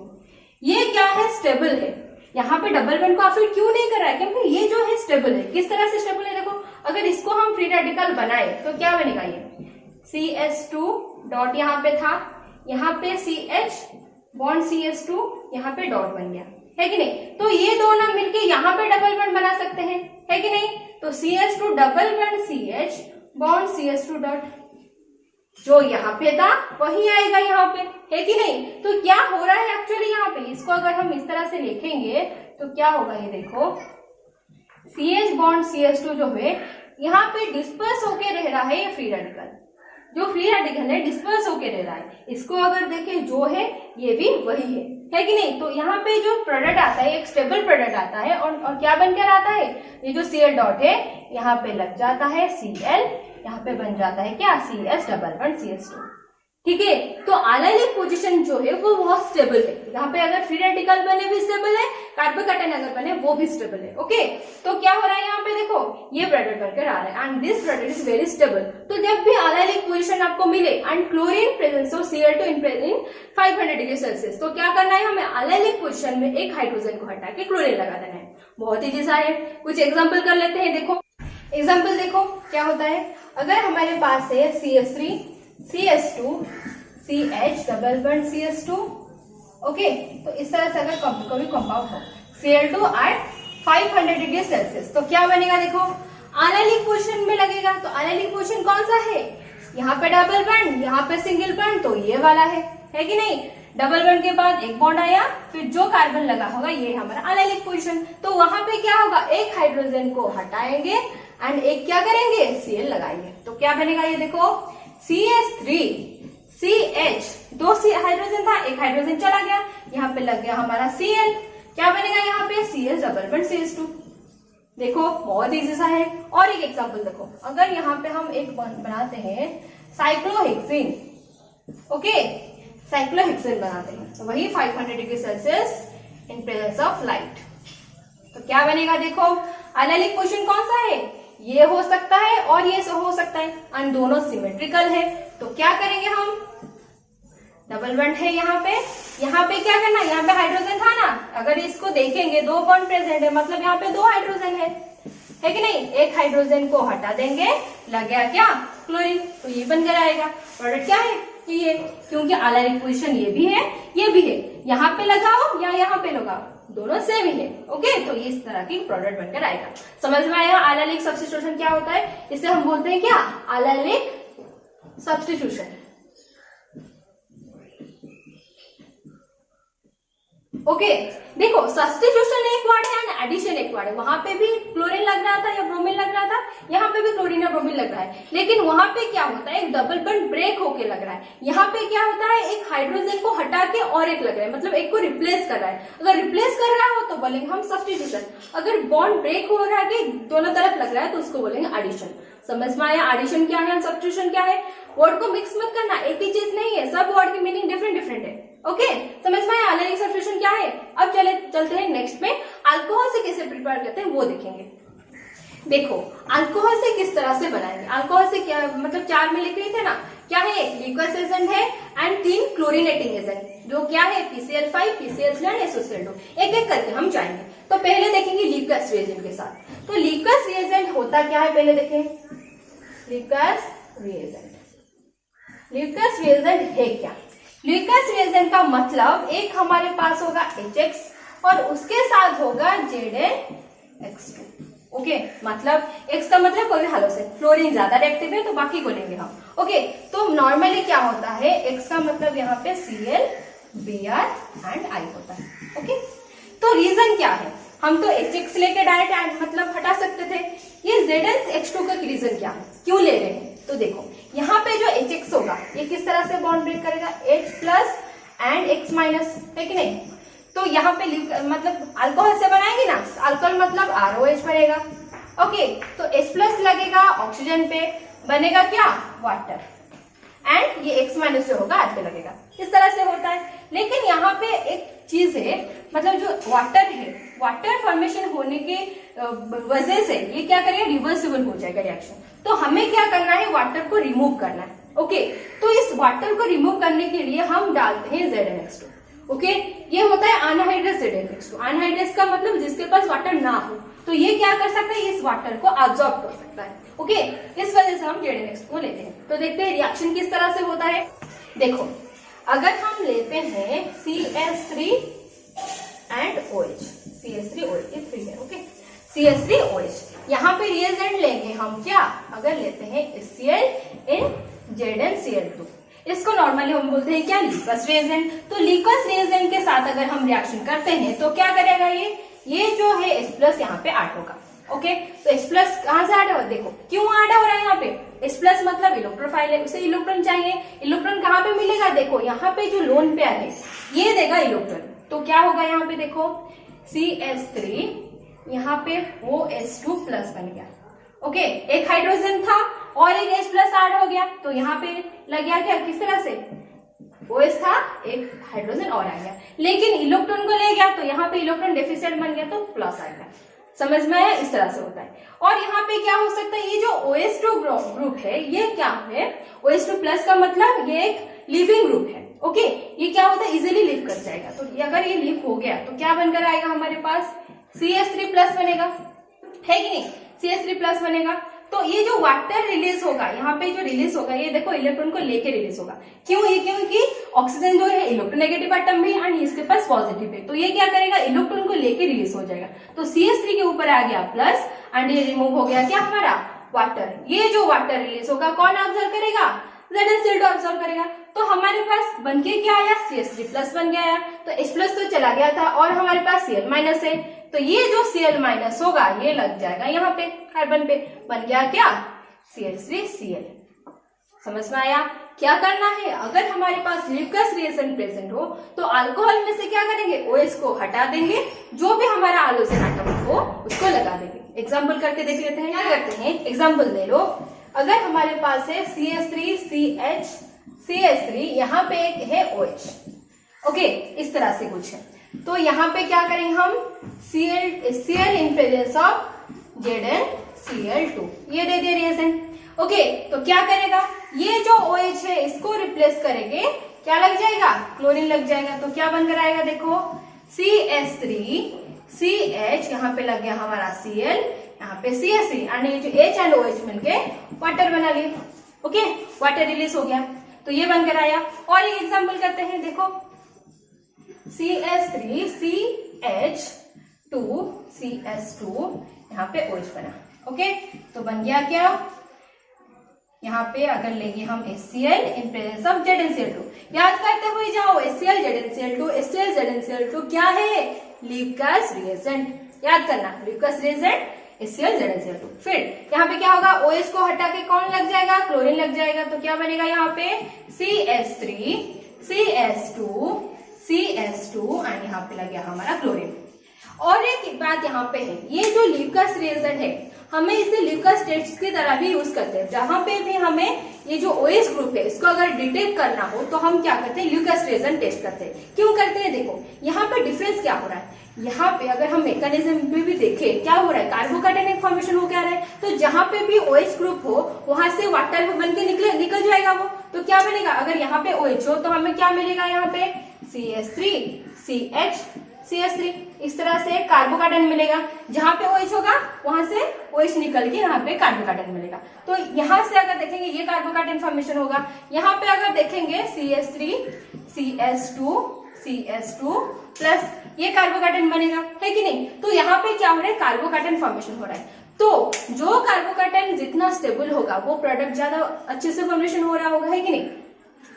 ये क्या है, स्टेबल है। यहाँ पे डबल बॉन्ड को अफेक्ट क्यों नहीं कर रहा है, क्योंकि ये जो है स्टेबल है। किस तरह से स्टेबल है, देखो अगर इसको हम फ्री रेडिकल बनाए तो क्या बनेगा, ये CH2 डॉट यहाँ पे था, यहाँ पे CH बॉन्ड CH2 यहाँ पे डॉट बन गया, है कि नहीं। तो ये दोनों मिलके यहाँ पे डबल बॉन्ड बना सकते हैं, है कि नहीं। तो CH2 double bond CH bond CH2 dot, जो यहाँ पे था वही आएगा यहाँ पे, है कि नहीं। तो क्या हो रहा है एक्चुअली यहाँ पे, इसको अगर हम इस तरह से लिखेंगे तो क्या होगा, ये देखो CH बॉन्ड CH2 जो है यहाँ पे डिस्पर्स होके रह रहा है, ये फ्री रेडिकल, जो फ्री रेडिकल है डिस्पर्स होके रह रहा है। इसको अगर देखें जो है ये भी वही है कि नहीं। तो यहाँ पे जो प्रोडक्ट आता है एक स्टेबल प्रोडक्ट आता है, और क्या बनकर आता है, ये जो Cl डॉट है यहाँ पे लग जाता है Cl, यहाँ पे बन जाता है क्या, CH डबल बॉन्ड CH2, ठीक है। तो एलाइलिक पोजीशन जो है वो बहुत स्टेबल है, यहाँ पे अगर फ्री रेडिकल बने भी स्टेबल है, कार्बोकैटायन अगर बने वो भी स्टेबल है। ओके, तो क्या हो रहा है यहाँ पे, देखो ये प्रोडक्ट बनकर आ रहा है and this product is very stable. तो जब भी एलाइलिक पोजीशन आपको मिले एंड क्लोरीन प्रेजेंस हो Cl2 इन 500 डिग्री सेल्सियस, तो क्या करना है, हमें एलाइलिक पोजीशन में एक हाइड्रोजन को हटा के क्लोरीन लगा देना है। बहुत ही ईजी है, कुछ एग्जाम्पल कर लेते हैं। देखो एग्जाम्पल देखो क्या होता है, अगर हमारे पास है CH3 CH2 CH double bond CH2, okay, तो इस तरह से अगर कभी कंपाउंड हो Cl2 एट 500 डिग्री सेल्सियस, तो क्या बनेगा, देखो एनालिक पोजीशन में लगेगा। तो एनालिक पोजीशन कौन सा है, यहाँ पे डबल बॉन्ड, यहाँ पे सिंगल बॉन्ड, तो ये वाला है कि नहीं। डबल बॉन्ड के बाद एक बॉन्ड आया, फिर जो कार्बन लगा होगा ये हमारा एनालिक पोजीशन। तो वहां पे क्या होगा, एक हाइड्रोजन को हटाएंगे एंड एक क्या करेंगे, Cl लगाएंगे, तो क्या बनेगा, ये देखो CH3 CH, 2 हाइड्रोजन था, एक हाइड्रोजन चला गया, यहाँ पे लग गया हमारा Cl, क्या बनेगा यहाँ पे, CH डबल बॉन्ड CH2, देखो बहुत इजी सा है। और एक एग्जांपल देखो, अगर यहाँ पे हम एक बनाते हैं साइक्लोहेक्सेन, ओके, साइक्लोहेक्सेन बनाते हैं तो वही 500 degree Celsius in presence of light, तो क्या बनेगा? देखो एलाइलिक पोजीशन कौन सा है? ये हो सकता है और ये हो सकता है, और दोनों सिमेट्रिकल है। तो क्या करेंगे हम? डबल बॉन्ड है यहाँ पे क्या करना? यहाँ पे हाइड्रोजन था ना, अगर इसको देखेंगे 2 बॉन्ड प्रेजेंट है, मतलब यहाँ पे 2 हाइड्रोजन है कि नहीं? एक हाइड्रोजन को हटा देंगे, लग गया क्या? क्लोरीन। तो ये बनकर आएगा प्रोडक्ट क्या है? ये, क्योंकि एलाइलिक पोजीशन ये भी है, ये भी है, यहाँ पे लगाओ या यहाँ पे लगाओ, दोनों सेम ही है। ओके, तो इस तरह की प्रोडक्ट बनकर आएगा। समझ में आया एलाइलिक सब्स्टिट्यूशन क्या होता है? इसे हम बोलते हैं क्या? Allylic substitution. ओके, देखो सब्स्टिट्यूशन एक वर्ड है एंड एडिशन एक वर्ड है। वहां पे भी क्लोरीन लग रहा था या ब्रोमीन लग रहा था, यहाँ पे भी क्लोरीन या ब्रोमीन लग रहा है, लेकिन वहां पे क्या होता है? एक डबल बॉन्ड ब्रेक होके लग रहा है। यहाँ पे क्या होता है? एक हाइड्रोजन को हटा के और एक लग रहा है, मतलब एक को रिप्लेस कर रहा है। अगर रिप्लेस कर रहा हो तो बोलेंगे हम सब्स्टिट्यूशन। अगर बॉन्ड ब्रेक हो रहा है कि दोनों तरफ लग रहा है तो उसको बोलेंगे एडिशन। समझ में आया एडिशन क्या है, सब्स्टिट्यूशन क्या है? वर्ड को मिक्स मत करना, एक ही चीज नहीं है, सब वर्ड की मीनिंग डिफरेंट डिफरेंट है। ओके, समझ में आया एलाइलिक सब्स्टिट्यूशन क्या है? अब चलते हैं नेक्स्ट में, अल्कोहल से कैसे प्रिपेयर करते हैं वो देखेंगे। देखो अल्कोहल से किस तरह से बनाएंगे। अल्कोहल से क्या मतलब 4 में लिख रही थे ना, क्या है? एक लिक्वस एजेंट है एंड 3 क्लोरीनेटिंग एजेंट, जो क्या है? PCl5, PCl3 and SOCl2। एक एक करके हम जाएंगे। तो पहले देखेंगे लिक्वस रिएजेंट के साथ। तो लिक्वस रिएजेंट होता क्या है पहले देखें। लिक्वस रिएजेंट, लिक्वस रिएजेंट है क्या? लिक्वस रिएजेंट का मतलब एक हमारे पास होगा HX और उसके साथ होगा ZnX2। ओके, मतलब X का मतलब कोई भी हालत से, फ्लोरीन ज्यादा रिएक्टिव है तो बाकी को लेंगे हम। ओके, तो नॉर्मली क्या होता है? X का मतलब यहाँ पे Cl, Br एंड I होता है। ओके, तो रीजन क्या है? हम तो HX लेके डायरेक्ट मतलब हटा सकते थे, ये ZnX2 का रीजन क्या है, क्यों ले रहे हैं? तो देखो यहाँ पे जो HX होगा ये किस तरह से बॉन्ड ब्रेक करेगा? H plus and X minus, है कि नहीं? तो यहाँ पे मतलब अल्कोहल से बनाएंगे ना, अल्कोहल मतलब ROH बनेगा। ओके, तो H प्लस लगेगा ऑक्सीजन पे, बनेगा क्या? वाटर, एंड ये X माइनस जो होगा R पे लगेगा। इस तरह से होता है। लेकिन यहाँ पे एक चीज है, मतलब जो वाटर है, वाटर फॉर्मेशन होने के वजह से ये क्या करेगा? रिवर्सिबल हो जाएगा रिएक्शन। तो हमें क्या करना है? वाटर को रिमूव करना है। ओके, तो इस वाटर को रिमूव करने के लिए हम डालते हैं ZnX2। ओके, ये होता है अनहाइड्रस ZnX2। अनहाइड्रस का मतलब जिसके पास वाटर ना हो, तो ये क्या कर सकता है? इस वाटर को अब्सॉर्ब कर सकता है। ओके, इस वजह से हम ZnX2 को लेते हैं। तो देखते हैं रिएक्शन किस तरह से होता है। देखो अगर हम लेते हैं CH3 एंड OH, CH3OH, ये 3 है। ओके, CH3OH, यहाँ पे रिएजेंट लेंगे हम क्या? अगर लेते हैं HCl इन ZnCl2, इसको नॉर्मली हम बोलते हैं क्या? लिक्वस रिएजेंट। तो लिक्वस रिएजेंट के साथ अगर हम रिएक्शन करते हैं तो क्या करेगा? ये जो है H प्लस यहाँ पे ऐड होगा। ओके, तो H प्लस कहाँ से ऐड हो? देखो क्यों ऐड हो रहा है यहाँ पे? H प्लस मतलब इलेक्ट्रोफाइल है, उसे इलेक्ट्रॉन चाहिए। इलेक्ट्रॉन कहाँ पे मिलेगा? देखो यहाँ पे जो लोन पेयर है ये देगा इलेक्ट्रॉन, तो क्या होगा यहाँ पे? देखो CH3, यहाँ पे OH2 प्लस बन गया। ओके, एक हाइड्रोजन था और एक H प्लस ऐड हो गया, तो यहाँ पे लग गया क्या? किस तरह से? OH था, एक हाइड्रोजन और आ गया, लेकिन इलेक्ट्रॉन को ले गया तो यहाँ पे इलेक्ट्रॉन डेफिशिएंट बन गया तो प्लस आ गया। समझ में आया? इस तरह से होता है। और यहाँ पे क्या हो सकता है? ये जो OH2 ग्रुप है ये क्या है? OH2 प्लस का मतलब ये एक लिविंग ग्रुप है। ओके, ये क्या होता है? इजिली लिव कर जाएगा। तो अगर ये लिव हो गया तो क्या बनकर आएगा हमारे पास? CH3 प्लस बनेगा, है कि नहीं? CH3 प्लस बनेगा। तो ये जो वाटर रिलीज होगा, यहाँ पे जो रिलीज होगा ये देखो इलेक्ट्रॉन को लेके रिलीज होगा। क्यों? ये क्योंकि ऑक्सीजन जो है इलेक्ट्रोनेगेटिव एटम भी एंड इसके पास पॉजिटिव है, तो ये क्या करेगा? इलेक्ट्रॉन को लेके रिलीज हो जाएगा। तो CH3 के ऊपर आ गया प्लस एंड ये रिमूव हो गया क्या? हमारा वाटर। ये जो वाटर रिलीज होगा कौन ऑब्जर्व करेगा? ZnCl2 ऑब्जर्व करेगा। तो हमारे पास बनके क्या आया? CH3 प्लस बन गया। तो H प्लस तो चला गया था और हमारे पास Cl माइनस है, तो ये जो Cl माइनस होगा ये लग जाएगा यहाँ पे कार्बन पे, बन गया क्या? CH3Cl। समझ में आया? क्या करना है? अगर हमारे पास लिक्वस रिएजेंट प्रेजेंट हो तो अल्कोहल में से क्या करेंगे? OH को हटा देंगे, जो भी हमारा हाइड्रोजन एटम हो उसको लगा देंगे। एग्जाम्पल करके देख लेते हैं। क्या करते हैं, एग्जाम्पल ले लो। अगर हमारे पास है CH3 यहाँ पे एक है OH, ओके, इस तरह से कुछ है। तो यहाँ पे क्या करेंगे हम, Cl in presence of ZnCl2, ये दे दिया रिएजेंट। ओके, तो क्या करेगा, ये जो OH है इसको रिप्लेस करेंगे, क्या लग जाएगा, क्लोरीन लग जाएगा। तो क्या बनकर आएगा, देखो CH3CH, यहाँ पे लग गया हमारा Cl, यहाँ पे CH3, और ये जो H एंड OH मिलके वाटर बना लिए। ओके, वाटर रिलीज हो गया, तो ये बनकर आया। और एक एग्जांपल करते हैं, देखो CH3CH2CH2, यहाँ पे OH बना। ओके, तो बन गया क्या, यहाँ पे अगर लेंगे हम HCl in presence of ZnCl2, याद करते हुए जाओ, HCl ZnCl2 क्या है, ल्यूकास रिएजेंट। याद करना, ल्यूकास रिएजेंट HCl ZnCl2। फिर यहाँ पे क्या होगा, OH को हटा के कौन लग जाएगा, क्लोरीन लग जाएगा। तो क्या बनेगा यहाँ पे CH3CH2 एंड यहाँ पे लग गया हमारा क्लोरीन। और एक बात यहाँ पे है, ये जो ल्यूकास रिएजेंट है हमें इसे ल्यूकास टेस्ट की तरह भी यूज करते हैं। जहां पे भी हमें ये जो OH ग्रुप है इसको अगर डिटेक्ट करना हो तो हम क्या करते हैं, ल्यूकास रिएजेंट टेस्ट करते हैं। क्यों करते हैं, देखो यहाँ पे डिफरेंस क्या हो रहा है। यहाँ पे अगर हम मैकेनिज्म भी देखें, क्या हो रहा है, कार्बोकैटायनिक फॉर्मेशन हो क्या रहा है। तो जहां पे भी OH ग्रुप हो वहां से वाटर बन के निकल जाएगा वो। तो क्या बनेगा, अगर यहाँ पे OH हो तो हमें क्या मिलेगा, यहाँ पे CH3CH3, इस तरह से कार्बोकैटायन मिलेगा। जहां पे OH होगा वहां से OH निकल के यहाँ पे कार्बोकैटायन मिलेगा। तो यहाँ से अगर देखेंगे ये कार्बोकैटायन फॉर्मेशन होगा। यहाँ पे अगर देखेंगे CH3CH2 प्लस ये कार्बोकैटायन बनेगा, है कि नहीं। तो यहाँ पे क्या हो रहा है, कार्बोकैटायन फॉर्मेशन हो रहा है। तो जो कार्बोकैटायन जितना स्टेबल होगा वो प्रोडक्ट ज्यादा अच्छे से फॉर्मेशन हो रहा होगा, है कि नहीं।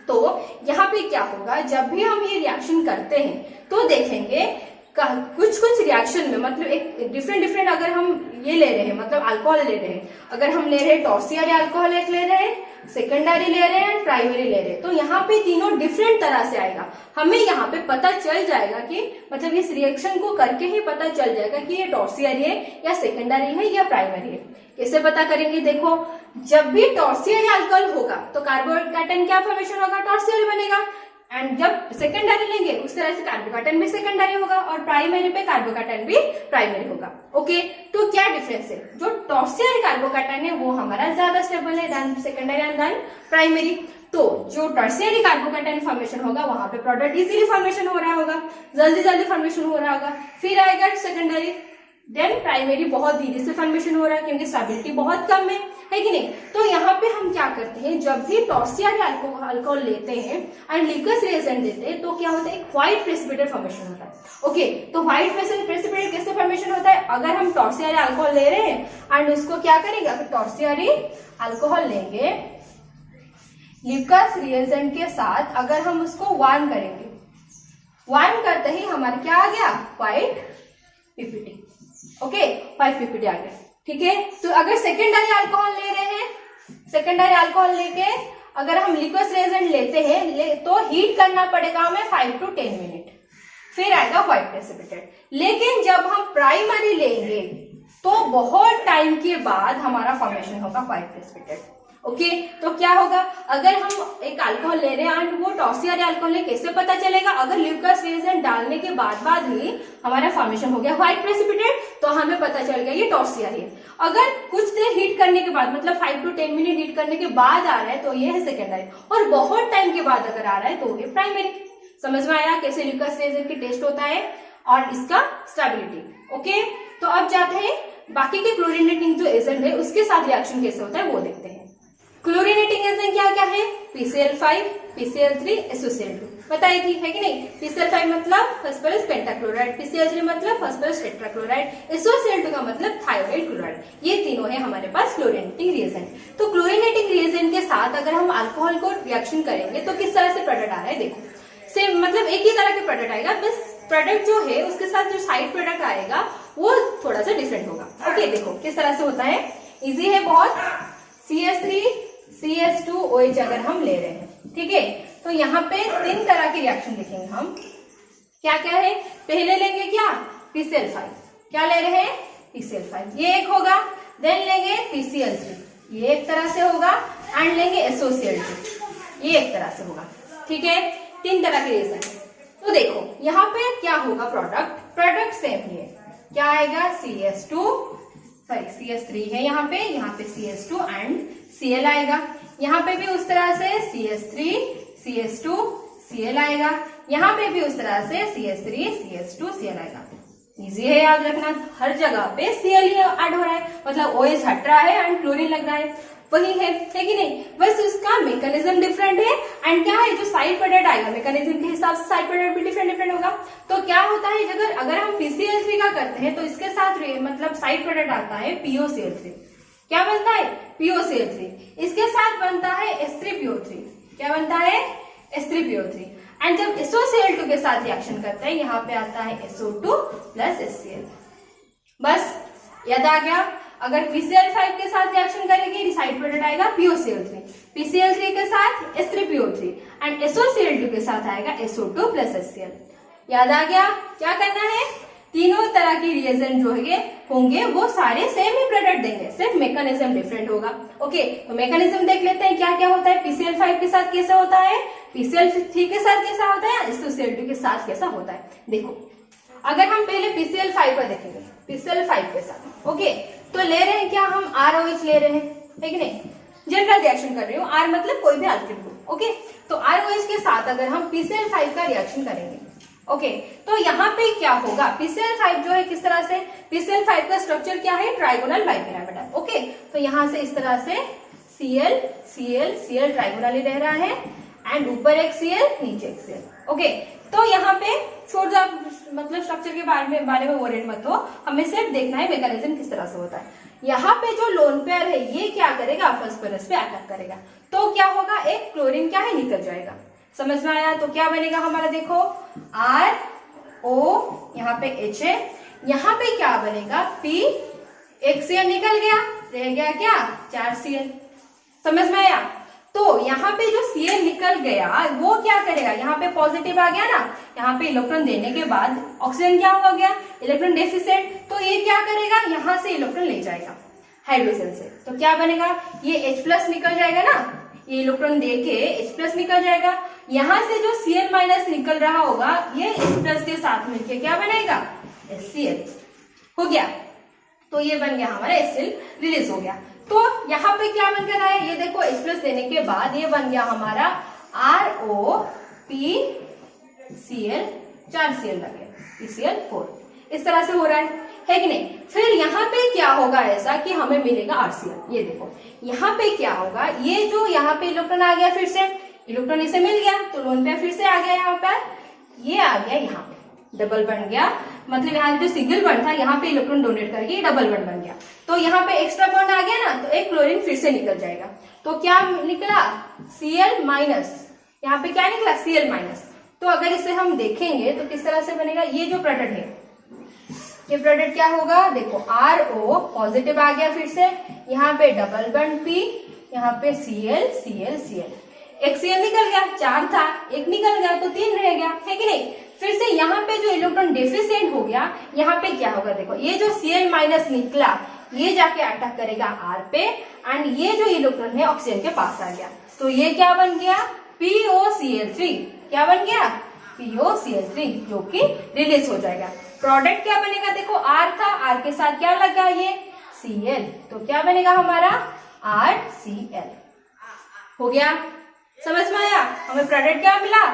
तो यहाँ पे क्या होगा, जब भी हम ये रिएक्शन करते हैं तो देखेंगे कुछ रिएक्शन में, मतलब एक डिफरेंट अगर हम ये ले रहे हैं, मतलब अल्कोहल ले रहे हैं, अगर हम ले रहे हैं टॉर्सियरी अल्कोहल एक ले रहे हैं, सेकेंडरी ले रहे हैं, प्राइमरी ले रहे हैं, तो यहाँ पे तीनों डिफरेंट तरह से आएगा। हमें यहाँ पे पता चल जाएगा कि मतलब इस रिएक्शन को करके ही पता चल जाएगा कि ये टॉर्सियरी है या सेकेंडरी है या प्राइमरी है। कैसे पता करेंगे, देखो जब भी टॉर्सियरी अल्कोहल होगा तो कार्बोकैटायन क्या फॉर्मेशन होगा, टॉर्सियरी बनेगा। एंड जब सेकेंडरी लेंगे उस तरह से कार्बोकैटायन भी सेकेंडरी होगा और प्राइमरी पे कार्बोकैटायन भी प्राइमरी होगा। ओके, तो क्या डिफरेंस है, जो टॉर्सियरी कार्बोकैटायन है वो हमारा ज्यादा स्टेबल है than secondary and then primary. तो जो टर्शियरी कार्बोकैटायन फॉर्मेशन होगा वहां पे प्रोडक्ट इजीली फॉर्मेशन हो रहा होगा, जल्दी फॉर्मेशन हो रहा होगा। फिर आएगा सेकेंडरी, देन प्राइमरी बहुत धीरे से फॉर्मेशन हो रहा है क्योंकि स्टेबिलिटी बहुत कम है कि नहीं। तो यहाँ पे हम क्या करते हैं, जब भी टॉर्सियरी अल्कोहल लेते हैं एंड ल्यूकास रिएजेंट देते हैं तो क्या होता है, एक व्हाइट प्रेसिपिटेट फॉर्मेशन होता है। ओके, तो व्हाइट प्रेसिपिटेट कैसे फॉर्मेशन होता है, अगर हम टॉर्सियरी अल्कोहल ले रहे हैं एंड उसको क्या करेंगे, अगर टॉर्सियरी अल्कोहल लेंगे ल्यूकास रिएजेंट के साथ, अगर हम उसको वार्म करेंगे, वार्म करते ही हमारा क्या आ गया, white PPT. Okay, white PPT आ गया, ठीक है। तो अगर सेकेंडरी अल्कोहल ले रहे हैं, सेकेंडरी अल्कोहल लेके अगर हम ल्यूकास रिएजेंट लेते हैं तो हीट करना पड़ेगा हमें 5 to 10 मिनट, फिर आएगा व्हाइट प्रेसिपिटेट। लेकिन जब हम प्राइमरी लेंगे तो बहुत टाइम के बाद हमारा फॉर्मेशन होगा व्हाइट प्रेसिपिटेट। ओके, तो क्या होगा, अगर हम एक अल्कोहल ले रहे हैं एंड वो टॉर्सियरी अल्कोहल है, कैसे पता चलेगा, अगर ल्यूकास रिएजेंट डालने के बाद ही हमारा फॉर्मेशन हो गया व्हाइट प्रेसिपिटेट तो हमें पता चल गया ये टॉर्सियरी है। अगर कुछ देर हीट करने के बाद, मतलब 5 to 10 मिनट हीट करने के बाद आ रहा है तो ये है सेकेंडरी, और बहुत टाइम के बाद अगर आ रहा है तो ये प्राइमरी। समझ में आया कैसे ल्यूकास रिएजेंट की टेस्ट होता है और इसका स्टेबिलिटी। ओके, तो अब जाते हैं बाकी के क्लोरीनेटिंग जो एजेंट है उसके साथ रिएक्शन कैसे होता है वो देखते हैं। क्लोरीनेटिंग एजेंट क्या क्या है, PCl5, PCl3, SOCl2 बताई थी, है कि नहीं। PCl5 मतलब फास्फोरस पेंटाक्लोराइड, PCl3 मतलब फास्फोरस टेट्राक्लोराइड, SOCl2 का मतलब थायोडाइड क्लोराइड। ये तीनों है हमारे पास क्लोरीनेटिंग रिएजेंट। तो क्लोरीनेटिंग रिएजेंट के साथ अगर हम अल्कोहल को रिएक्शन करेंगे तो किस तरह से प्रोडक्ट आ रहा है, देखो सेम, मतलब एक ही तरह के प्रोडक्ट आएगा, बस प्रोडक्ट जो है उसके साथ जो साइड प्रोडक्ट आएगा वो थोड़ा सा डिफरेंट होगा। ओके, देखो किस तरह से होता है, इजी है बहुत। CH3CH2OH अगर हम ले रहे हैं, ठीक है, तो यहाँ पे 3 तरह की रिएक्शन लिखेंगे हम। क्या क्या है, पहले लेंगे क्या, PCl5, क्या ले रहे हैं, PCl5, ये एक होगा। देन लेंगे PCl3, ये एक तरह से होगा। एंड लेंगे SOCl2, ये एक तरह से होगा। ठीक है, 3 तरह के रिएक्शन। तो देखो यहाँ पे क्या होगा, प्रोडक्ट सेम ही है। क्या आएगा, CS3 है यहाँ पे CS2 एंड Cl आएगा। यहाँ पे भी उस तरह से CS3 CS2 Cl आएगा। यहाँ पे भी उस तरह से CS3 CS2 Cl आएगा। इजी है याद रखना, हर जगह पे Cl ही ऐड हो रहा है, मतलब OH हट रहा है एंड क्लोरीन लग रहा है, वही है कि नहीं। बस इसका मैकेनिज्म डिफरेंट है। एंड क्या है, जो साइड प्रोडक्ट आएगा मैकेनिज्म के हिसाब से साइड प्रोडक्ट भी डिफरेंट होगा। तो क्या होता है, अगर हम PCl3 का करते हैं तो इसके साथ मतलब साइड प्रोडक्ट आता है POCl3। क्या बनता है, POCl3। इसके साथ बनता है S3PO3। क्या बनता है, S3PO3। एंड जब SOCl2 के साथ रिएक्शन करता है, यहाँ पे आता है SO2 प्लस HCl। बस याद आ गया। अगर PCl5 के साथ रिएक्शन करेंगे, साइड प्रोडक्ट आएगा POCl3, PCl3 के साथ S3PO3 एंड SOCl2 के साथ आएगा SO2 प्लस HCl। याद आ गया। क्या करना है, तीनों तरह की रिएजेंट जो होंगे वो सारे सेम ही प्रोडक्ट देंगे, सिर्फ मैकेनिज्म डिफरेंट होगा। ओके, तो मैकेनिज्म देख लेते हैं क्या क्या होता है। PCl5 के साथ कैसा होता है, PCl3 के साथ कैसा होता है, SOCl2 के साथ कैसा होता है। देखो, अगर हम पहले PCl5 पर देखेंगे, PCl5 के साथ ओके, तो ले रहे हैं क्या हम, ROH ले रहे हैं, है कि नहीं। जनरल रिएक्शन कर रही हूँ, R मतलब कोई भी अल्किल ग्रुप। ओके, तो ROH के साथ अगर हम PCl5 का रिएक्शन करेंगे, ओके, तो यहाँ पे क्या होगा, PCl5 जो है किस तरह से, PCl5 का स्ट्रक्चर क्या है, ट्राइगोनल बाइपिरामिडल। ओके, तो यहाँ से इस तरह से Cl ट्राइगोनली रह रहा है एंड ऊपर एक Cl नीचे एक Cl। ओके, तो यहाँ पे छोड़ दो, मतलब स्ट्रक्चर के बारे में वरीड मत हो, हमें सिर्फ देखना है मैकेनिज्म किस तरह से होता है। यहाँ पे जो लोन पेयर है ये क्या करेगा, फॉस्फोरस पे अटैक करेगा, तो क्या होगा, एक क्लोरीन क्या है निकल जाएगा। समझ में आया। तो क्या बनेगा हमारा, देखो RO, यहाँ पे H है, यहाँ पे क्या बनेगा P, एक Cl निकल गया, रह गया क्या 4 Cl। समझ में आया। तो यहाँ पे जो Cl निकल गया वो क्या करेगा, यहाँ पे पॉजिटिव आ गया ना, यहाँ पे इलेक्ट्रॉन देने के बाद ऑक्सीजन क्या हो गया, इलेक्ट्रॉन डेफिशिएंट, तो ये क्या करेगा, यहाँ से इलेक्ट्रॉन ले जाएगा हाइड्रोजन से, तो क्या बनेगा, ये H+ निकल जाएगा ना, ये इलेक्ट्रॉन दे के H+ निकल जाएगा। यहाँ से जो Cl- निकल रहा होगा ये H+ के साथ मिलके क्या बनेगा, HCl हो गया। तो ये बन गया हमारा HCl रिलीज हो गया। तो यहाँ पे क्या बनकर आया, ये देखो H+ देने के बाद ये बन गया हमारा ROPCl, 4 Cl लग गया, PCl4। इस तरह से हो रहा है कि नहीं। फिर यहाँ पे क्या होगा ऐसा कि हमें मिलेगा RCl। ये देखो यहाँ पे क्या होगा, ये जो यहाँ पे इलेक्ट्रॉन आ गया, फिर से इलेक्ट्रॉन इसे मिल गया तो लोन पेयर फिर से आ गया, यहाँ पर ये आ गया, यहाँ पे डबल बन गया, मतलब यहाँ जो सिंगल बॉन्ड था यहाँ पे इलेक्ट्रॉन डोनेट करके ये डबल बॉन्ड बन गया। तो यहाँ पे एक्स्ट्रा बॉन्ड आ गया ना, तो एक क्लोरीन फिर से निकल जाएगा। तो क्या निकला, Cl-, यहाँ पे क्या निकला, Cl-। तो अगर इसे हम देखेंगे तो किस तरह से बनेगा, ये जो प्रोडक्ट है, ये प्रोडक्ट क्या होगा, देखो RO पॉजिटिव आ गया, फिर से यहाँ पे डबल बॉन्ड P, यहाँ पे Cl, एक Cl निकल गया, 4 था, एक निकल गया तो 3 रह गया, है कि नहीं। फिर से यहाँ पे जो इलेक्ट्रॉन डेफिशिएंट हो गया, यहाँ पे क्या होगा, देखो ये जो Cl- निकला ये जाके अटैक करेगा R पे एंड ये जो इलेक्ट्रॉन है ऑक्सीजन के पास आ गया, तो ये क्या बन गया, POCl3। क्या बन गया, POCl3, जो कि रिलीज हो जाएगा। प्रोडक्ट क्या बनेगा, देखो R था, R के साथ क्या लगा, ये Cl, तो क्या बनेगा हमारा RCl हो गया। समझ में आया, हमें प्रोडक्ट क्या मिला,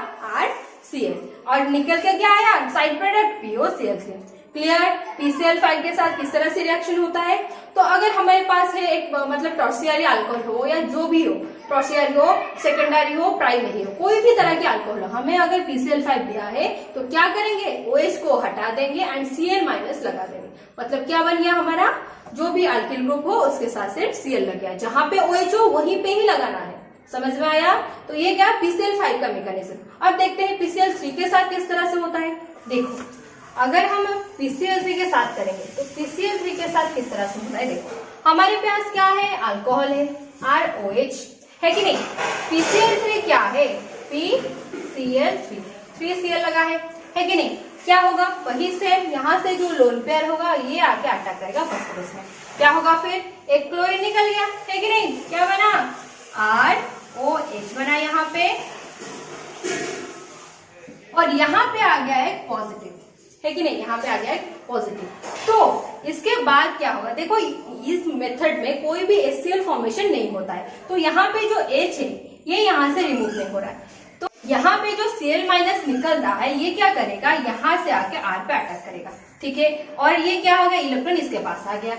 RCl, और निकल के क्या आया, side product POCl3। Clear. PCl5 के साथ किस तरह से रिएक्शन होता है। तो अगर हमारे पास है एक मतलब टर्शियरी अल्कोहल हो या जो भी हो, टर्शियरी हो, सेकेंडरी हो, प्राइमरी हो, कोई भी तरह के अल्कोहल हो, हमें अगर PCl5 दिया है तो क्या करेंगे, OH को हटा देंगे एंड Cl- लगा देंगे। मतलब क्या बन गया हमारा, जो भी अल्किल ग्रुप हो उसके साथ सिर्फ Cl लग गया, जहां पे OH हो वहीं पे ही लगाना है। समझ में आया। तो ये क्या, PCl5 का मैकेनिज्म। अब देखते हैं PCl3 के साथ किस तरह से होता है। देखो अगर हम PCl3 के साथ करेंगे तो PCl3 के साथ किस तरह से होता है। देखो हमारे पास क्या है, अल्कोहल है ROH, है कि नहीं। PCl3 क्या है, PCl3, 3 Cl लगा है कि नहीं। क्या होगा, वही सेम यहाँ से जो लोन पेयर होगा ये आके अटैक करेगा फास्फोरस में। क्या होगा फिर, एक क्लोरीन निकल गया, है कि नहीं, क्या बना, ROH बना यहाँ पे, और यहाँ पे आ गया एक पॉजिटिव, है कि नहीं, यहाँ पे आ गया एक पॉजिटिव। तो इसके बाद क्या होगा, देखो इस मेथड में कोई भी HCl फॉर्मेशन नहीं होता है, तो यहाँ पे जो H है ये यहाँ से रिमूव नहीं हो रहा है, तो यहाँ पे जो Cl माइनस निकल रहा है ये क्या करेगा, यहाँ से आके R पे अटैक करेगा, ठीक है। और ये क्या हो गया, इलेक्ट्रॉन इसके पास आ गया,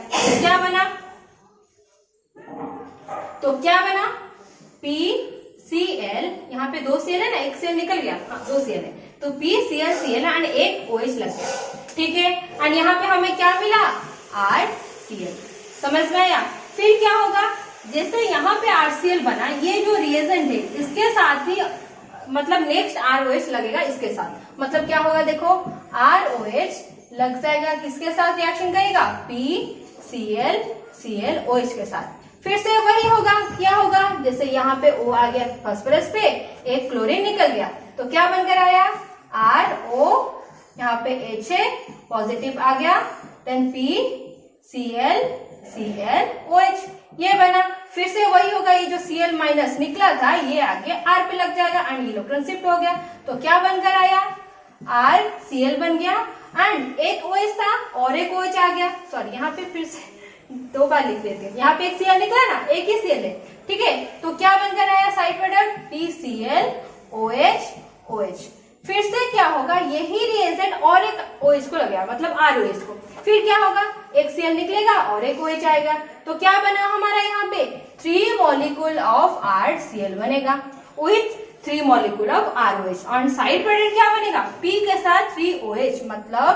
तो क्या बना, PCl, यहाँ पे 2 Cl है ना, एक Cl निकल गया, हाँ 2 Cl है, तो PCl and एक OH लग गया, ठीक है। एंड यहाँ पे हमें क्या मिला, RCl, समझ में आया। फिर क्या होगा, जैसे यहाँ पे RCl बना, ये जो रिएजेंट है इसके साथ ही मतलब नेक्स्ट ROH लगेगा इसके साथ, मतलब क्या होगा, देखो ROH लग जाएगा, किसके साथ रिएक्शन करेगा, PCl OH के साथ। फिर से वही होगा, क्या होगा, जैसे यहाँ पे O आ गया फास्फोरस पे, एक क्लोरीन निकल गया, तो क्या बनकर आया, RO, यहाँ पे H है, पॉजिटिव आ गया, देन PCl OH, ये बना। फिर से वही होगा, ये जो Cl माइनस निकला था ये आगे R पे लग जाएगा एंड इलेक्ट्रॉन शिफ्ट हो गया, तो क्या बनकर आया, RCl बन गया, एंड एक OH था और एक OH आ गया, सॉरी यहाँ पे फिर से 2 बार लिख देते हैं, यहाँ पे एक Cl निकला ना, एक ही Cl है, ठीक है, तो क्या बनकर आया साइड प्रोडक्ट, PCl OH। फिर से क्या होगा, यही रिएजेंट और एक OH को लगेगा, मतलब ROH को, फिर क्या होगा, एक Cl निकलेगा और एक OH आएगा, तो क्या बना हमारा यहाँ पे 3 मॉलिक्यूल ऑफ RCl बनेगा विथ 3 मॉलिक्यूल ऑफ ROH, और साइड प्रोडक्ट क्या बनेगा, P के साथ 3 OH, मतलब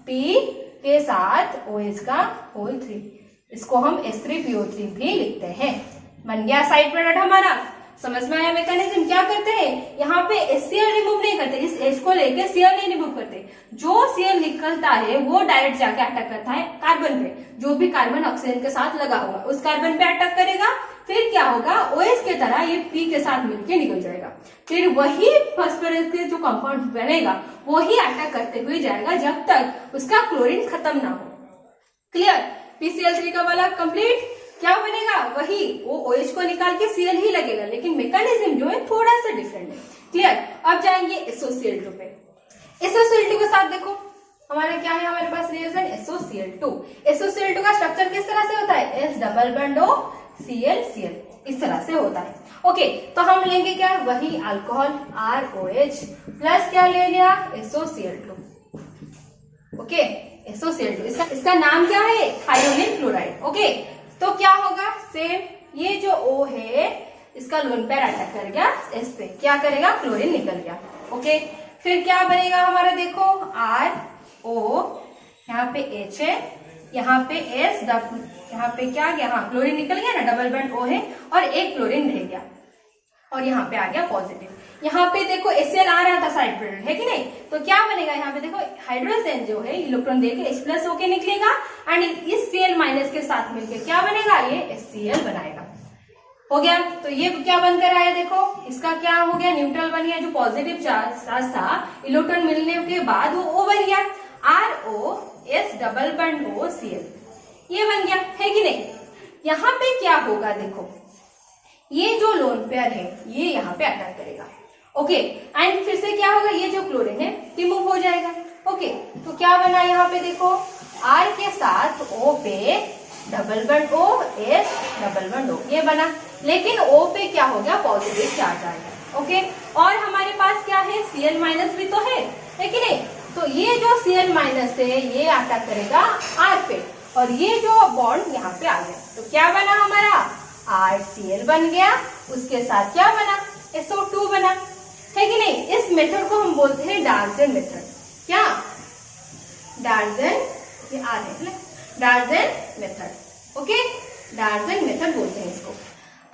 P के साथ OH का होल 3, इसको हम H3PO3 भी लिखते हैं, बन गया साइड प्रोडक्ट हमारा। समझ में आया मैकेनिज्म, क्या करते हैं, यहाँ पे HCl रिमूव नहीं करते, इस H को लेके Cl नहीं रिमूव करते, जो Cl निकलता है वो डायरेक्ट जाके अटैक करता है कार्बन पे, जो भी कार्बन ऑक्सीजन के साथ लगा होगा उस कार्बन पे अटैक करेगा, फिर क्या होगा, OH के तरह ये P के साथ मिलके निकल जाएगा, फिर वही फास्फोरस के जो कंपाउंड बनेगा वही अटैक करते हुए जाएगा जब तक उसका क्लोरीन खत्म ना हो। क्लियर, PCl3 का वाला कंप्लीट, क्या बनेगा, वही वो OH को निकाल के Cl ही लगेगा, लेकिन मैकेनिज्म जो है थोड़ा सा डिफरेंट है। क्लियर, अब जाएंगे SOCl2 पे। SOCl2 के साथ देखो हमारा क्या है, हमारे पास रिएजेंट SOCl2 का स्ट्रक्चर किस तरह से होता है, S double bond O Cl, इस तरह से होता है। ओके, तो हम लेंगे क्या, वही अल्कोहल ROH प्लस क्या ले लिया, SOCl2, ओके, SOCl2, इसका नाम क्या है, थायोनिल क्लोराइड। ओके, तो क्या होगा, सेम ये जो O है इसका लोन पेयर अटैक कर गया S पे, क्या करेगा, क्लोरीन निकल गया। ओके, फिर क्या बनेगा हमारा, देखो RO, यहाँ पे H है, यहाँ पे S, यहाँ पे क्या गया, हाँ क्लोरीन निकल गया ना, डबल बॉन्ड O है और एक क्लोरीन रह गया, और यहाँ पे आ गया पॉजिटिव। यहाँ पे देखो HCl आ रहा था साइड प्रोडक्ट, है कि नहीं, तो क्या बनेगा, यहाँ पे देखो हाइड्रोजन जो है इलेक्ट्रॉन देके H प्लस होके निकलेगा एंड इस Cl माइनस के साथ मिलकर क्या बनेगा, ये HCl बनाएगा। हो गया, तो ये क्या बनकर आया, देखो इसका क्या हो गया, न्यूट्रल बन गया, जो पॉजिटिव चार्ज था इलेक्ट्रॉन मिलने के बाद वो O बन गया, ROS double bond O Cl, ये बन गया, है कि नहीं। यहाँ पे क्या होगा, देखो ये जो लोन पेयर है ये यहाँ पे अटैक करेगा, ओके, एंड फिर से क्या होगा, ये जो क्लोरीन है रिमूव हो जाएगा। ओके, तो क्या बना, यहाँ पे देखो R के साथ O पे double bond O, S double bond O, ये बना, लेकिन O पे क्या हो गया, पॉजिटिव चार्ज आएगा। ओके, और हमारे पास क्या है, Cl माइनस भी तो है कि नहीं, तो ये जो Cl माइनस है ये अटैक करेगा R पे, और ये जो बॉन्ड यहाँ पे आ गया, तो क्या बना हमारा, RCl बन गया, उसके साथ क्या बना, SO2 बना, है कि नहीं। इस मेथड को हम बोलते हैं डार्जन मेथड, क्या, डार्जन, ये आ रहे हैं, डार्जन मेथड, ओके, डार्जन मेथड बोलते हैं इसको।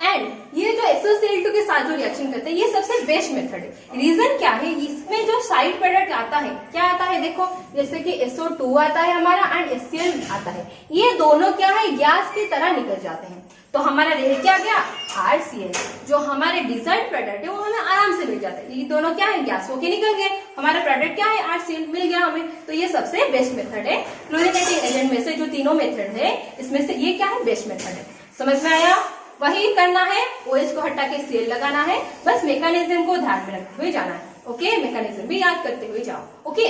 एंड ये जो SOCl2 के साथ जो रिएक्शन करते हैं ये सबसे बेस्ट मेथड है। रीजन क्या है, इसमें जो साइड प्रोडक्ट आता है, क्या आता है, देखो जैसे कि SO2 आता है हमारा एंड HCl आता है, ये दोनों क्या है, गैस की तरह निकल जाते हैं, तो हमारा रह क्या गया, RCl, जो हमारे डिजायर्ड प्रोडक्ट है वो हमें आराम आराम से मिल जाता है। ये दोनों क्या है, गैस होके निकल गए, हमारा प्रोडक्ट क्या है, HCl मिल गया हमें। तो ये सबसे बेस्ट मेथड है क्लोरीनेटिंग एजेंट में से, जो तीनों मेथड है इसमें से ये क्या है, बेस्ट मेथड है। समझ में आया? वही करना है, OH को हटा के Cl लगाना है, बस मैकेनिज्म को ध्यान में रखते हुए जाना है। ओके, मैकेनिज्म भी याद करते हुए जाओ। ओके,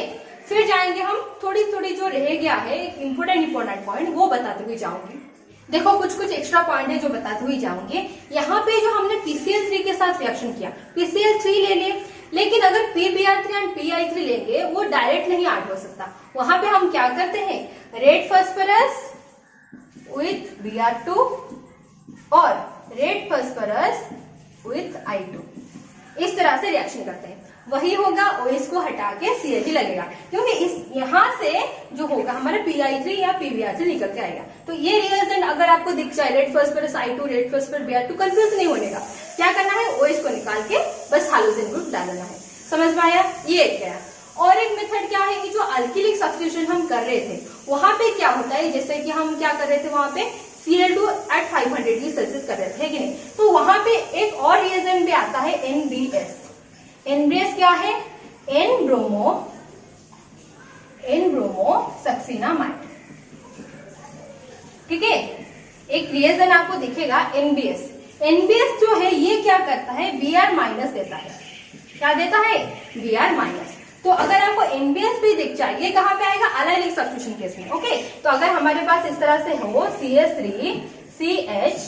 फिर जाएंगे हम थोड़ी थोड़ी जो रह गया है इंपोर्टेंट पॉइंट वो बताते हुए जाऊंगी। देखो कुछ कुछ एक्स्ट्रा पॉइंट है जो बताते हुए जाऊंगे। यहाँ पे जो हमने PCl3 के साथ रिएक्शन किया, PCl3 ले लिए, लेकिन अगर PBr3 एंड PI3 लेंगे वो डायरेक्ट नहीं ऐड हो सकता। वहां पे हम क्या करते हैं, रेड फास्फोरस विथ Br2 और रेड फास्फोरस विथ I2, इस तरह से रिएक्शन करते हैं। वही होगा, OH को हटा के Cl लगेगा, क्योंकि इस यहाँ से जो होगा हमारा PI3 या PBr3 निकल के आएगा। तो ये रिएजेंट अगर आपको दिख जाए red phosphorus I2, red phosphorus Br2, confuse नहीं होने का। क्या करना है, OH को निकाल के बस हाइड्रोजन ग्रुप डालना है। समझ में आया? ये एक गया। और एक मेथड क्या है, जो अल्किलिक सब्स्टिट्यूशन हम कर रहे थे वहां पे क्या होता है, जैसे कि हम क्या कर रहे थे वहां पे Cl2 at 500 डिग्री सेल्सियस कर रहे थे कि नहीं, तो वहां पे एक और रिएजेंट भी आता है NBS। NBS क्या है, N ब्रोमो सक्सिनामाइड। ठीक है, एक रिएजेंट आपको दिखेगा NBS। NBS जो है ये क्या करता है, Br माइनस देता है। क्या देता है, Br माइनस। तो अगर आपको NBS भी दिख जाए, ये कहाँ पे आएगा, अलाइलिक सब्स्टिट्यूशन केस में। ओके, तो अगर हमारे पास इस तरह से हो CH3CH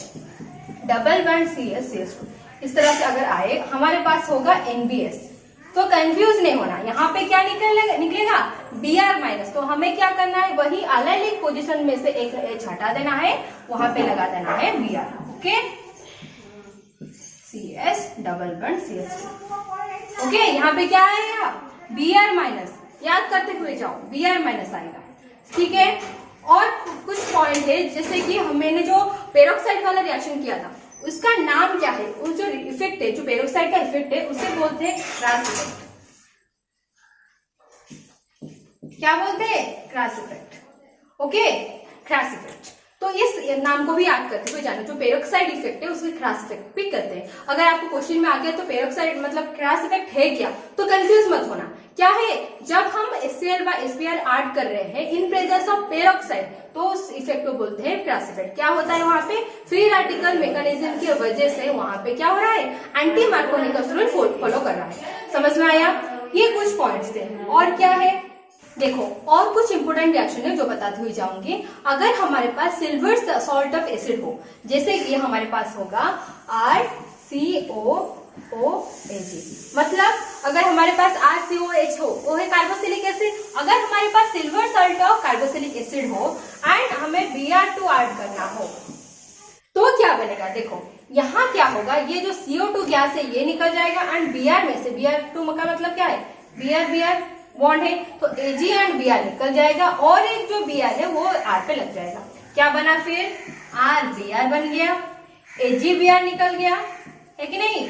डबल बॉन्ड CH2, इस तरह से अगर आए, हमारे पास होगा NBS। तो कंफ्यूज नहीं होना, यहाँ पे क्या निकलेगा Br माइनस। तो हमें क्या करना है, वही अलाइलिक पोजीशन में से एक H हटा देना है, वहां पे लगा देना है Br। Okay, CH double bond CH2। Okay, यहाँ पे क्या आएगा, Br माइनस। याद करते हुए जाओ, Br माइनस आएगा। ठीक है, और कुछ पॉइंट है, जैसे कि मैंने जो पेरोक्साइड वाला रिएक्शन किया था उसका नाम क्या है, उस जो इफेक्ट है, जो पेरोक्साइड का इफेक्ट है उसे बोलते हैं क्रास इफेक्ट। क्या बोलते हैं, cross effect. Okay, cross effect. तो इस नाम को भी याद करते हुए जाना, जो पेरोक्साइड इफेक्ट है उसके क्रास इफेक्ट भी करते हैं। अगर आपको क्वेश्चन में आ गया तो पेरोक्साइड मतलब क्रास इफेक्ट है क्या, तो कंफ्यूज मत होना। क्या है, जब हम HCl व SBr ऐड कर रहे हैं इन प्रेजेंस ऑफ पेरोक्साइड, तो उस इफेक्ट को बोलते हैं क्रास इफेक्ट। क्या होता है, वहां पे फ्री रेडिकल मैकेनिज्म की वजह से वहां पे क्या हो रहा है, एंटी मार्कोनिकस रूल फॉलो कर रहा है। समझ में आया? ये कुछ पॉइंट्स थे। और क्या है, देखो और कुछ इंपोर्टेंट रिएक्शन है जो बताते हुए जाऊंगी। अगर हमारे पास सिल्वर सॉल्ट ऑफ एसिड हो, जैसे कि हमारे पास होगा RCOOH, मतलब अगर हमारे पास RCOH हो, वो है कार्बोक्सिलिक एसिड। अगर हमारे पास silver salt of carboxylic acid हो एंड हमें Br2 ऐड करना हो, तो क्या बनेगा, देखो यहाँ क्या होगा, ये जो CO2 गैस है ये निकल जाएगा एंड Br में से, Br2 का मतलब क्या है, Br बॉन्ड है, तो Ag एंड Br निकल जाएगा और एक जो Br है वो R पे लग जाएगा। क्या बना फिर, RBr बन गया, AgBr निकल गया, है कि नहीं,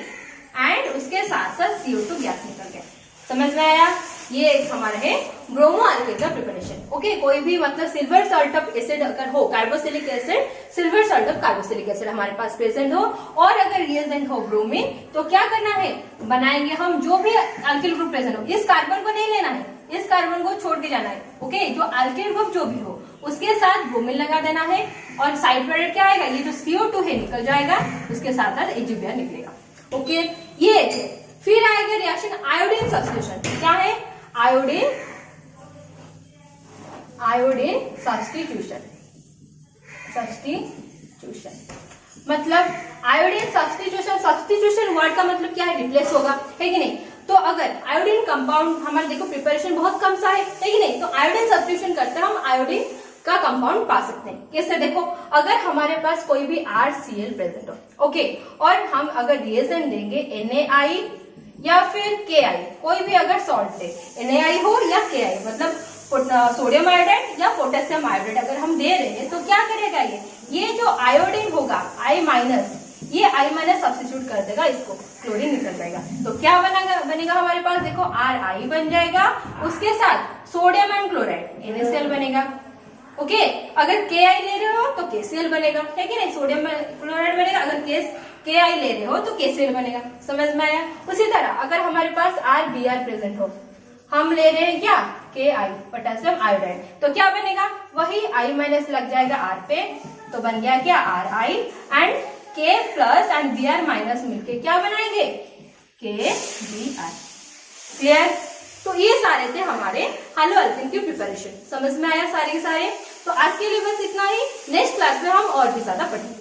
एंड उसके साथ साथ CO2 गैस निकल गया। समझ में आया? ये एक हमारा है ब्रोमो अल्केन का प्रिपरेशन। ओके, कोई भी मतलब सिल्वर सॉल्ट ऑफ एसिड अगर हो, carboxylic acid, silver salt of carboxylic acid हमारे पास प्रेजेंट हो, और अगर रिएजेंट हो ब्रोमीन, तो क्या करना है, बनाएंगे हम जो भी अल्किल ग्रुप प्रेजेंट हो, इस कार्बन को नहीं लेना है, इस कार्बन को छोड़ के जाना है। ओके, जो अल्किल ग्रुप जो भी हो उसके साथ ब्रोमीन लगा देना है, और साइड प्रोडक्ट क्या आएगा, ये जो CO2 है निकल जाएगा, उसके साथ साथ AgBr निकलेगा। ओके, ये है। फिर आएगा रिएक्शन आयोडीन सब्स्टिट्यूशन। क्या है, आयोडीन सब्स्टिट्यूशन। मतलब आयोडीन सब्स्टिट्यूशन वर्ड का मतलब क्या है, रिप्लेस होगा, है कि नहीं। तो अगर आयोडीन कंपाउंड हमारे, देखो प्रिपरेशन बहुत कम सा है कि नहीं, तो आयोडीन सब्स्टिट्यूशन करते हम आयोडीन का कंपाउंड पा सकते हैं। कैसे, देखो अगर हमारे पास कोई भी RCl प्रेजेंट हो, ओके, और हम अगर रिएजेंट देंगे NaI या फिर Ki, कोई भी अगर सॉल्ट दे, NaI हो या Ki, मतलब सोडियम आयोडाइड या पोटेशियम आयोडाइड अगर हम दे रहे हैं, तो क्या करेगा ये जो आयोडीन होगा I माइनस, ये I माइनस सब्स्टिट्यूट कर देगा, इसको क्लोरीन निकल जाएगा। तो क्या बनेगा हमारे पास, देखो Ri बन जाएगा, उसके साथ सोडियम एंड क्लोराइड NaCl बनेगा। ओके, अगर Ki ले रहे हो तो KCl बनेगा, है कि नहीं, सोडियम क्लोराइड बनेगा। अगर के आई ले रहे हो तो KCl बनेगा, समझ में आया। उसी तरह अगर हमारे पास RBr प्रेजेंट हो, हम ले रहे हैं क्या के आई पोटेशियम आयोडाइड, तो क्या बनेगा, वही I माइनस लग जाएगा R पे, तो बन गया क्या RI and K plus and Br minus मिलके क्या बनाएंगे KBr। क्लियर। तो ये सारे थे हमारे हैलो अल्केन की प्रिपरेशन, समझ में आया सारे के सारे। तो आज के लिए बस इतना ही, नेक्स्ट क्लास में हम और भी ज्यादा पढ़ेंगे।